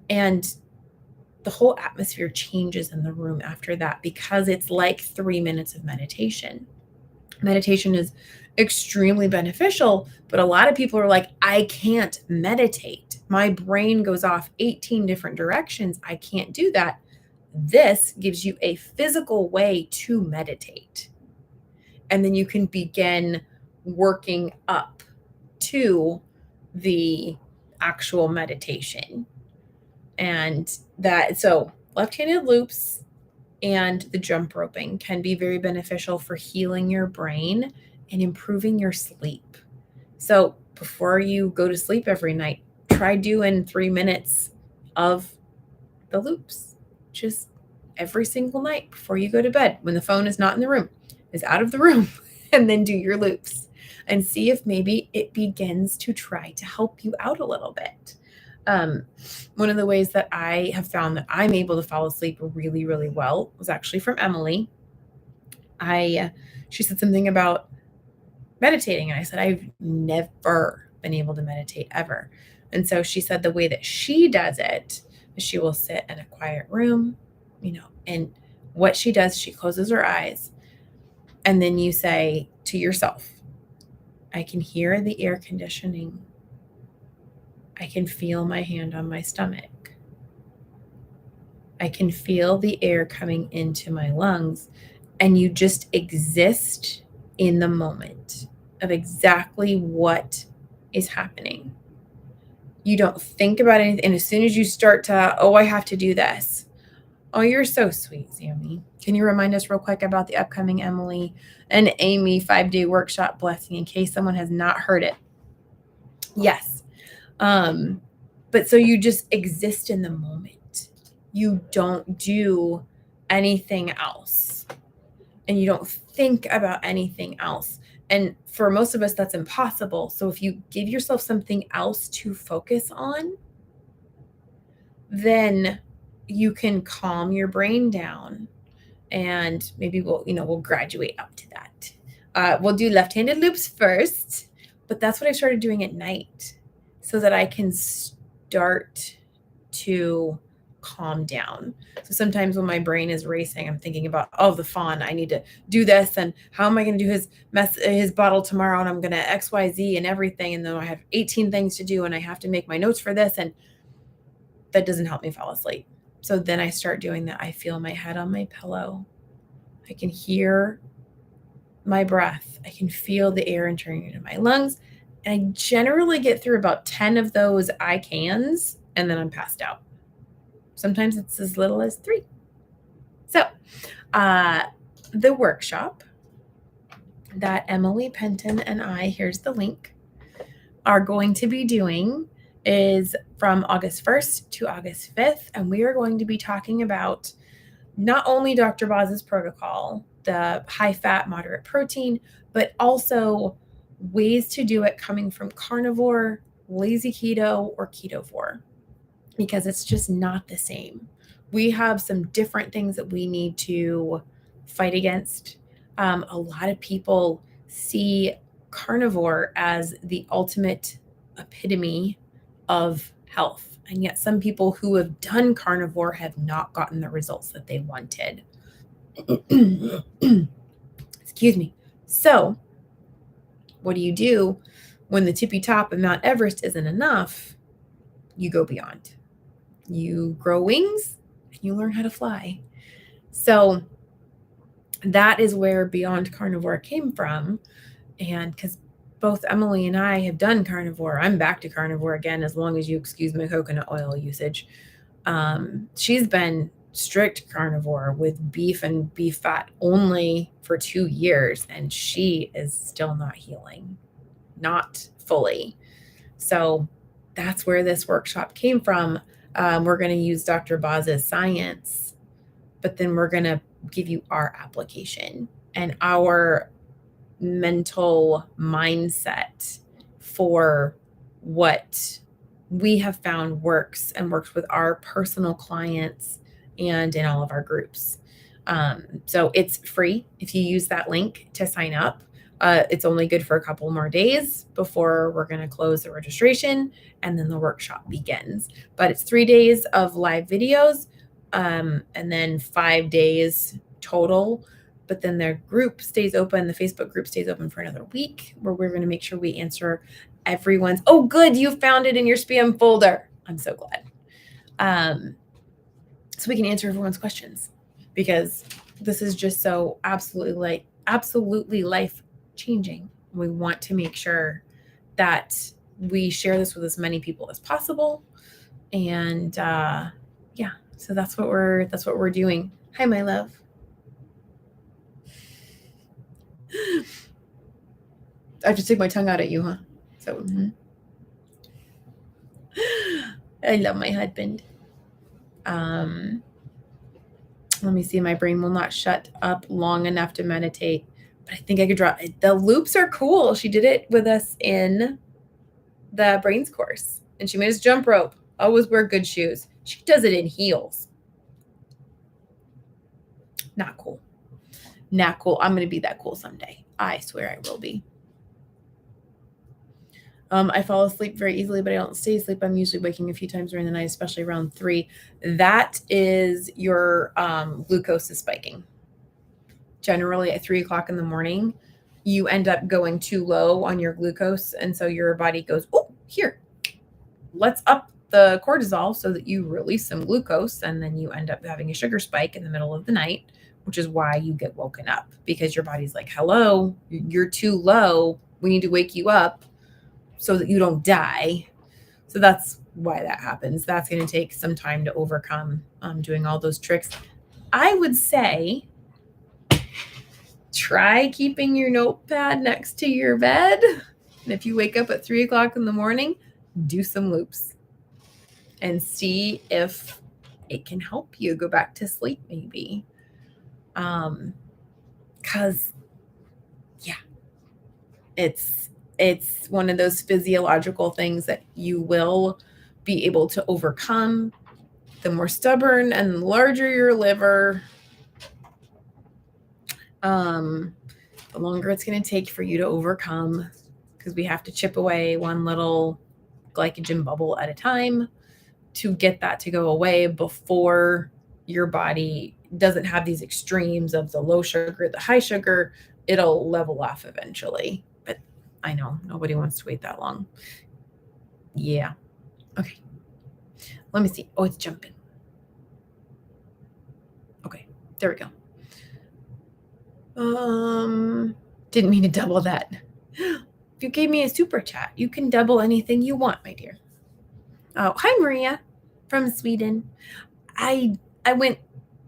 Speaker 1: And the whole atmosphere changes in the room after that because it's like 3 minutes of meditation. Meditation is extremely beneficial, but a lot of people are like, I can't meditate. My brain goes off 18 different directions. I can't do that. This gives you a physical way to meditate. And then you can begin working up to the actual meditation. And so left-handed loops and the jump roping can be very beneficial for healing your brain and improving your sleep. So before you go to sleep every night, try doing 3 minutes of the loops. Just every single night before you go to bed, when the phone is not in the room, is out of the room, and then do your loops and see if maybe it begins to try to help you out a little bit. One of the ways that I have found that I'm able to fall asleep really, really well was actually from Emily. She said something about meditating, and I said, I've never been able to meditate ever. And so she said the way that she does it is she will sit in a quiet room, and what she does, she closes her eyes, and then you say to yourself, I can hear the air conditioning. I can feel my hand on my stomach. I can feel the air coming into my lungs. And you just exist in the moment of exactly what is happening. You don't think about anything. And as soon as you start to, I have to do this. Oh, you're so sweet, Sammy. Can you remind us real quick about the upcoming Emily and Amy 5-day workshop blessing in case someone has not heard it? Yes. But so you just exist in the moment. You don't do anything else. And you don't think about anything else. And for most of us, that's impossible. So if you give yourself something else to focus on, then you can calm your brain down. And maybe we'll graduate up to that. We'll do left-handed loops first, but that's what I started doing at night so that I can start to calm down. So sometimes when my brain is racing, I'm thinking about, the fawn, I need to do this. And how am I going to do his bottle tomorrow? And I'm going to XYZ and everything. And then I have 18 things to do and I have to make my notes for this. And that doesn't help me fall asleep. So then I start doing that. I feel my head on my pillow. I can hear my breath. I can feel the air entering into my lungs. And I generally get through about 10 of those I cans, and then I'm passed out. Sometimes it's as little as 3. So the workshop that Emily Penton and I, here's the link, are going to be doing is from August 1st to August 5th. And we are going to be talking about not only Dr. Boz's protocol, the high fat, moderate protein, but also ways to do it coming from carnivore, lazy keto, or ketovore, because it's just not the same. We have some different things that we need to fight against. A lot of people see carnivore as the ultimate epitome of health. And yet some people who have done carnivore have not gotten the results that they wanted. Excuse me. So what do? When the tippy top of Mount Everest isn't enough, you go beyond. You grow wings and you learn how to fly. So that is where Beyond Carnivore came from. And because both Emily and I have done carnivore, I'm back to carnivore again, as long as you excuse my coconut oil usage. She's been strict carnivore with beef and beef fat only for 2 years, and she is still not healing, not fully. So that's where this workshop came from. We're going to use Dr. Boz's science, but then we're going to give you our application and our mental mindset for what we have found works and works with our personal clients and in all of our groups. So it's free if you use that link to sign up. It's only good for a couple more days before we're going to close the registration, and then the workshop begins. But it's 3 days of live videos, and then 5 days total. But then their group stays open. The Facebook group stays open for another week, where we're going to make sure we answer everyone's. Oh, good. You found it in your spam folder. I'm so glad. So we can answer everyone's questions, because this is just so absolutely life changing. We want to make sure that we share this with as many people as possible. And yeah, so that's what we're doing. Hi, my love. I just took my tongue out at you, huh? So I love my husband. Let me see. My brain will not shut up long enough to meditate, but I think I could draw. The loops are cool. She did it with us in the brains course, and she made us jump rope. Always wear good shoes. She does it in heels. Not cool. Not cool. I'm going to be that cool someday. I swear I will be. I fall asleep very easily, but I don't stay asleep. I'm usually waking a few times during the night, especially around 3. That is your glucose is spiking. Generally at 3 o'clock in the morning, you end up going too low on your glucose. And so your body goes, oh, here, let's up the cortisol so that you release some glucose. And then you end up having a sugar spike in the middle of the night, which is why you get woken up, because your body's like, hello, you're too low. We need to wake you up so that you don't die. So that's why that happens. That's going to take some time to overcome, doing all those tricks. I would say try keeping your notepad next to your bed. And if you wake up at 3 o'clock in the morning, do some loops and see if it can help you go back to sleep, maybe. Cause yeah, it's one of those physiological things that you will be able to overcome. The more stubborn and larger your liver, the longer it's going to take for you to overcome, because we have to chip away one little glycogen bubble at a time to get that to go away before your body doesn't have these extremes of the low sugar, the high sugar. It'll level off eventually. But I know nobody wants to wait that long. Yeah. Okay. Let me see. Oh, it's jumping. Okay. There we go. Didn't mean to double that. If you gave me a super chat, you can double anything you want, my dear. Oh, hi, Maria from Sweden. I went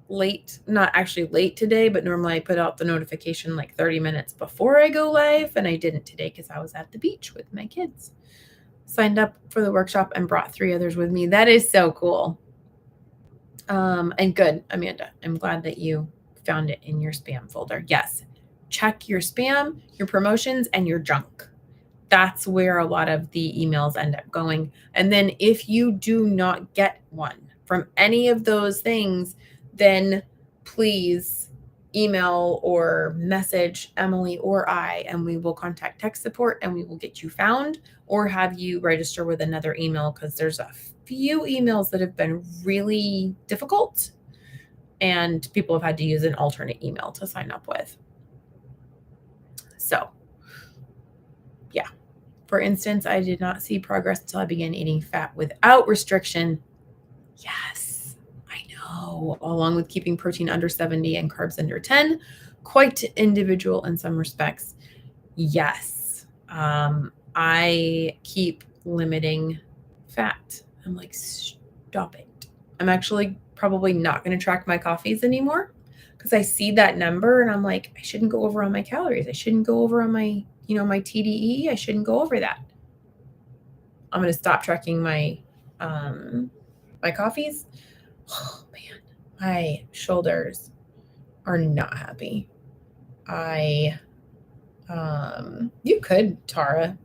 Speaker 1: late, not actually late today, but normally I put out the notification like 30 minutes before I go live, and I didn't today because I was at the beach with my kids. Signed up for the workshop and brought 3 others with me. That is so cool. And good, Amanda. I'm glad that you found it in your spam folder. Yes. Check your spam, your promotions, and your junk. That's where a lot of the emails end up going. And then if you do not get one from any of those things, then please email or message Emily or I, and we will contact tech support and we will get you found or have you register with another email, because there's a few emails that have been really difficult and people have had to use an alternate email to sign up with. So, yeah. For instance, I did not see progress until I began eating fat without restriction. Yes, I know. Along with keeping protein under 70 and carbs under 10. Quite individual in some respects. Yes. I keep limiting fat. I'm like, stop it. I'm actually probably not going to track my coffees anymore because I see that number and I'm like, I shouldn't go over on my calories. I shouldn't go over on my, my TDE. I shouldn't go over that. I'm going to stop tracking my coffees. Oh man, my shoulders are not happy. You could, Tara,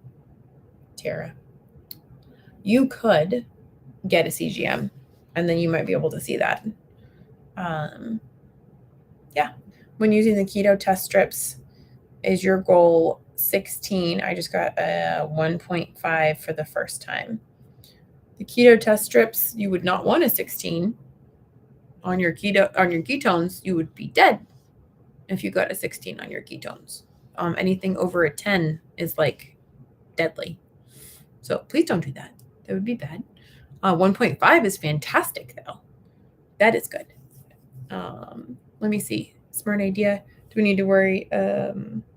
Speaker 1: you could get a CGM and then you might be able to see that. Yeah. When using the keto test strips, is your goal 16? I just got a 1.5 for the first time. The keto test strips, you would not want a 16 on your ketones. You would be dead if you got a 16 on your ketones. Anything over a 10 is like deadly. So please don't do that. That would be bad. 1.5 is fantastic though. That is good. Let me see. Smart idea. Do we need to worry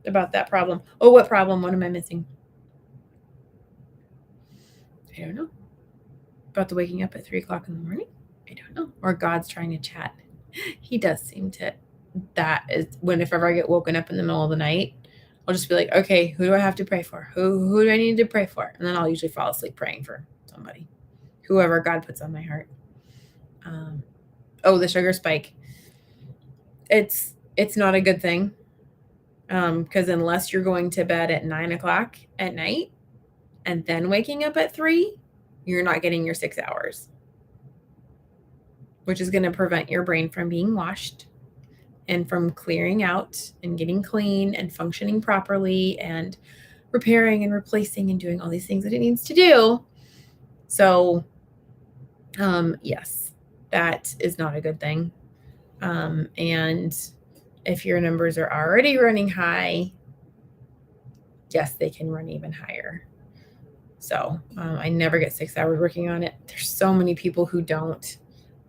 Speaker 1: about that problem? Oh, what problem? What am I missing? I don't know. About the waking up at 3 o'clock in the morning? I don't know. Or God's trying to chat. He does seem to. That is whenever I get woken up in the middle of the night, I'll just be like, okay, who do I have to pray for? Who do I need to pray for? And then I'll usually fall asleep praying for somebody, whoever God puts on my heart. The sugar spike. It's not a good thing. Because unless you're going to bed at 9 o'clock at night and then waking up at 3, you're not getting your 6 hours, which is going to prevent your brain from being washed and from clearing out and getting clean and functioning properly and repairing and replacing and doing all these things that it needs to do. So, yes, that is not a good thing. And if your numbers are already running high, yes, they can run even higher. So I never get 6 hours working on it. There's so many people who don't.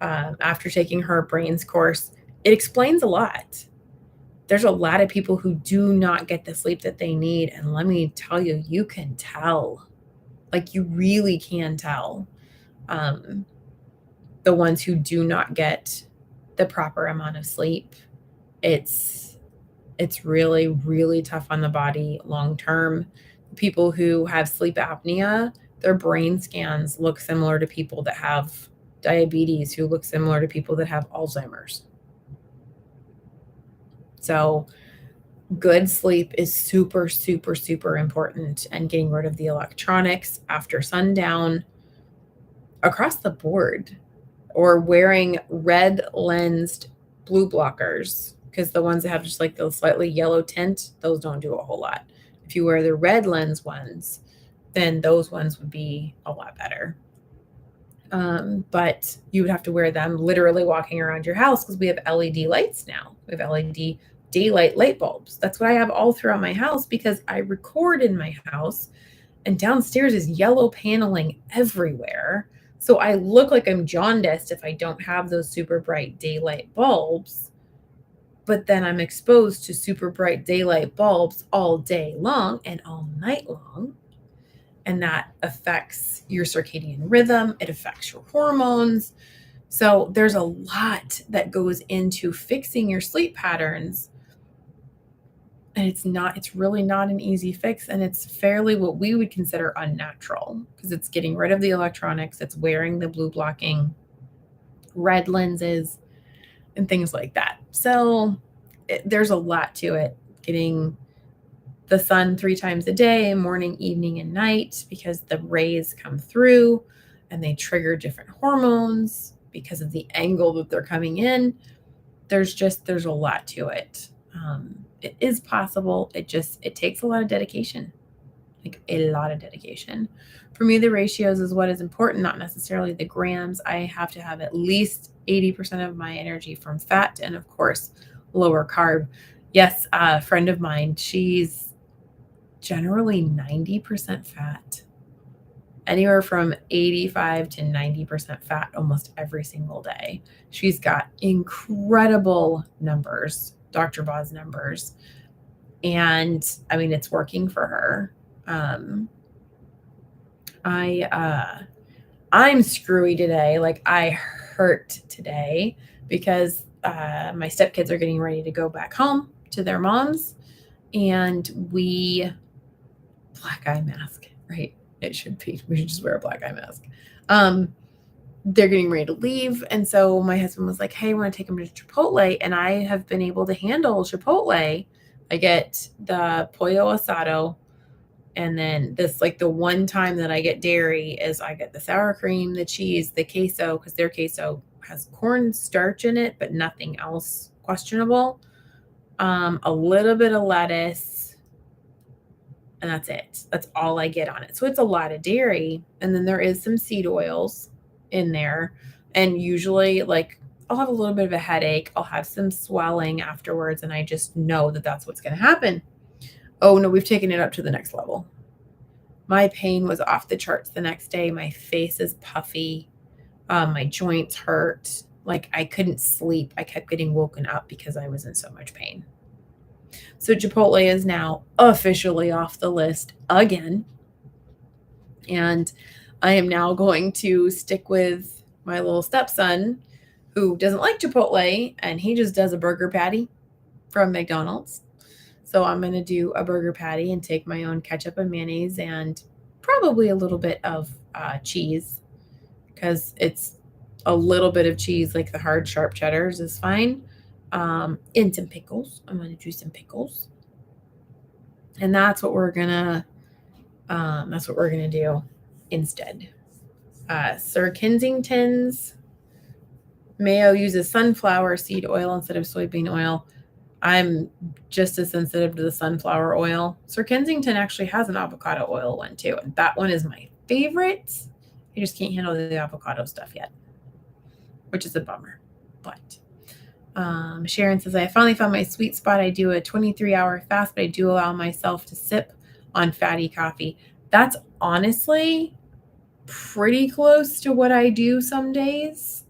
Speaker 1: After taking her brains course, it explains a lot. There's a lot of people who do not get the sleep that they need. And let me tell you, you can tell. Like you really can tell. The ones who do not get the proper amount of sleep, it's really, really tough on the body long term. People who have sleep apnea, their brain scans look similar to people that have diabetes, who look similar to people that have Alzheimer's. So good sleep is super, super, super important, and getting rid of the electronics after sundown across the board, or wearing red lensed blue blockers, because the ones that have just like the slightly yellow tint, those don't do a whole lot. If you wear the red lens ones, then those ones would be a lot better. But you would have to wear them literally walking around your house, because we have LED lights now. We have LED daylight light bulbs. That's what I have all throughout my house, because I record in my house and downstairs is yellow paneling everywhere. So I look like I'm jaundiced if I don't have those super bright daylight bulbs. But then I'm exposed to super bright daylight bulbs all day long and all night long. And that affects your circadian rhythm. It affects your hormones. So there's a lot that goes into fixing your sleep patterns. And it's really not an easy fix. And it's fairly what we would consider unnatural, because it's getting rid of the electronics. It's wearing the blue blocking red lenses and things like that. So there's a lot to it. Getting the sun 3 times a day, morning, evening, and night, because the rays come through and they trigger different hormones because of the angle that they're coming in. there's a lot to it. It is possible. It takes a lot of dedication, like a lot of dedication. For me, the ratios is what is important, not necessarily the grams. I have to have at least 80% of my energy from fat and, of course, lower carb. Yes, a friend of mine, she's generally 90% fat, anywhere from 85 to 90% fat almost every single day. She's got incredible numbers, Dr. Boz numbers. And I mean, it's working for her. I'm screwy today. Like, I hurt today because my stepkids are getting ready to go back home to their moms, and black eye mask, right? It should be. We should just wear a black eye mask. They're getting ready to leave, and so my husband was like, "Hey, I want to take them to Chipotle," and I have been able to handle Chipotle. I get the pollo asado. And then the one time that I get dairy is I get the sour cream, the cheese, the queso, because their queso has corn starch in it, but nothing else questionable. A little bit of lettuce, and that's it. That's all I get on it. So it's a lot of dairy. And then there is some seed oils in there. And usually, like, I'll have a little bit of a headache. I'll have some swelling afterwards, and I just know that that's what's going to happen. Oh, no, we've taken it up to the next level. My pain was off the charts the next day. My face is puffy. My joints hurt. Like, I couldn't sleep. I kept getting woken up because I was in so much pain. So Chipotle is now officially off the list again. And I am now going to stick with my little stepson, who doesn't like Chipotle, and he just does a burger patty from McDonald's. So I'm going to do a burger patty and take my own ketchup and mayonnaise and probably a little bit of cheese, because it's a little bit of cheese, like the hard sharp cheddars is fine. And some pickles. I'm going to do some pickles. And that's what we're going to do instead. Sir Kensington's mayo uses sunflower seed oil instead of soybean oil. I'm just as sensitive to the sunflower oil. Sir Kensington actually has an avocado oil one too, and that one is my favorite. I just can't handle the avocado stuff yet, which is a bummer. But Sharon says, I finally found my sweet spot. I do a 23-hour fast, but I do allow myself to sip on fatty coffee. That's honestly pretty close to what I do some days.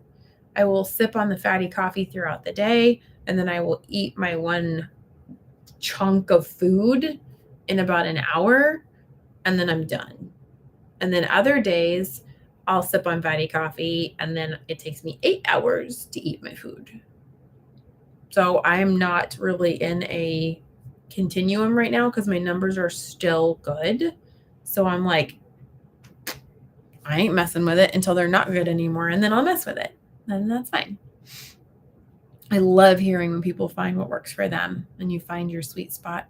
Speaker 1: I will sip on the fatty coffee throughout the day, and then I will eat my one chunk of food in about an hour, and then I'm done. And then other days, I'll sip on fatty coffee, and then it takes me 8 hours to eat my food. So I'm not really in a continuum right now because my numbers are still good. So I'm like, I ain't messing with it until they're not good anymore, and then I'll mess with it. And that's fine. I love hearing when people find what works for them and you find your sweet spot.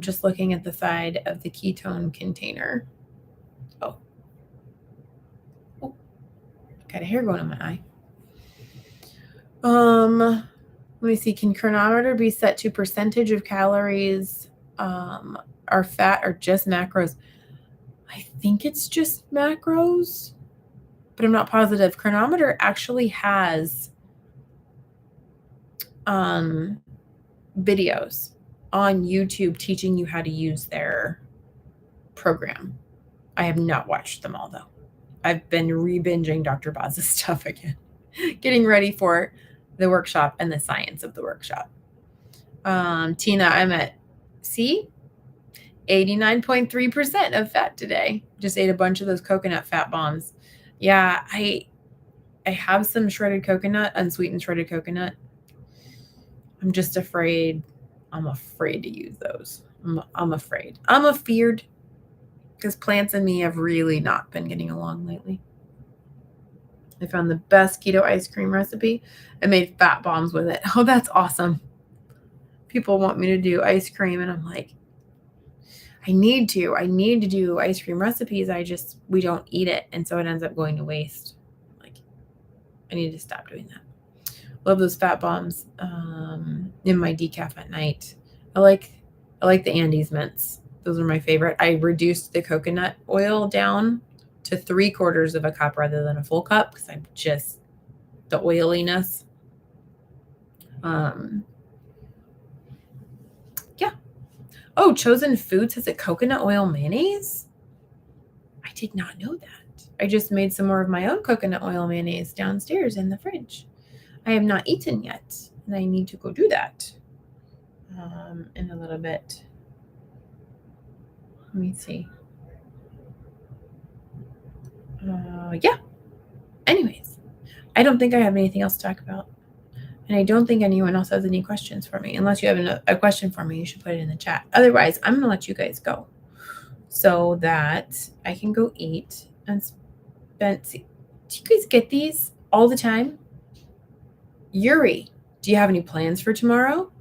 Speaker 1: Just looking at the side of the ketone container. Oh, got a hair going on my eye. Let me see. Can chronometer be set to percentage of calories are fat or just macros? I think it's just macros, but I'm not positive. Chronometer actually has videos on YouTube teaching you how to use their program. I have not watched them all, though. I've been re-binging Dr. Boz's stuff again, getting ready for the workshop and the science of the workshop. Tina, I'm at 89.3% of fat today. Just ate a bunch of those coconut fat bombs. Yeah, I have some shredded coconut, unsweetened shredded coconut. I'm just afraid. I'm afraid to use those. I'm afraid. I'm afeared because plants and me have really not been getting along lately. I found the best keto ice cream recipe. I made fat bombs with it. Oh, that's awesome. People want me to do ice cream, and I'm like, I need to do ice cream recipes. We don't eat it. And so it ends up going to waste. Like, I need to stop doing that. Love those fat bombs in my decaf at night. I like the Andes mints. Those are my favorite. I reduced the coconut oil down to 3/4 of a cup rather than a full cup because I'm just the oiliness. Yeah. Oh, Chosen Foods has a coconut oil mayonnaise? I did not know that. I just made some more of my own coconut oil mayonnaise downstairs in the fridge. I have not eaten yet, and I need to go do that in a little bit. Let me see. Yeah. Anyways, I don't think I have anything else to talk about. And I don't think anyone else has any questions for me. Unless you have a question for me, you should put it in the chat. Otherwise, I'm going to let you guys go so that I can go eat and spend. Do you guys get these all the time? Yuri, do you have any plans for tomorrow?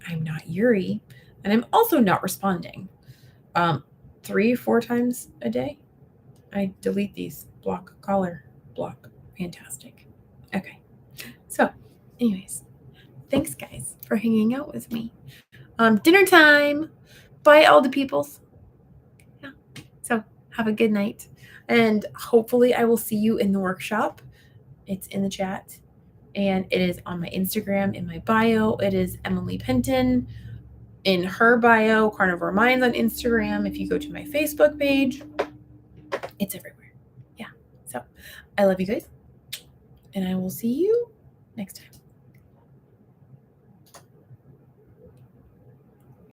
Speaker 1: I'm not Yuri, and I'm also not responding. 3-4 times a day, I delete these. Block, collar, block. Fantastic. Okay. So, anyways, thanks guys for hanging out with me. Dinner time. Bye, all the peoples. Yeah. So have a good night, and hopefully I will see you in the workshop. It's in the chat, and it is on my Instagram in my bio. It is Emily Penton in her bio. Carnivore Minds on Instagram. If you go to my Facebook page, it's everywhere. Yeah. So I love you guys, and I will see you next time.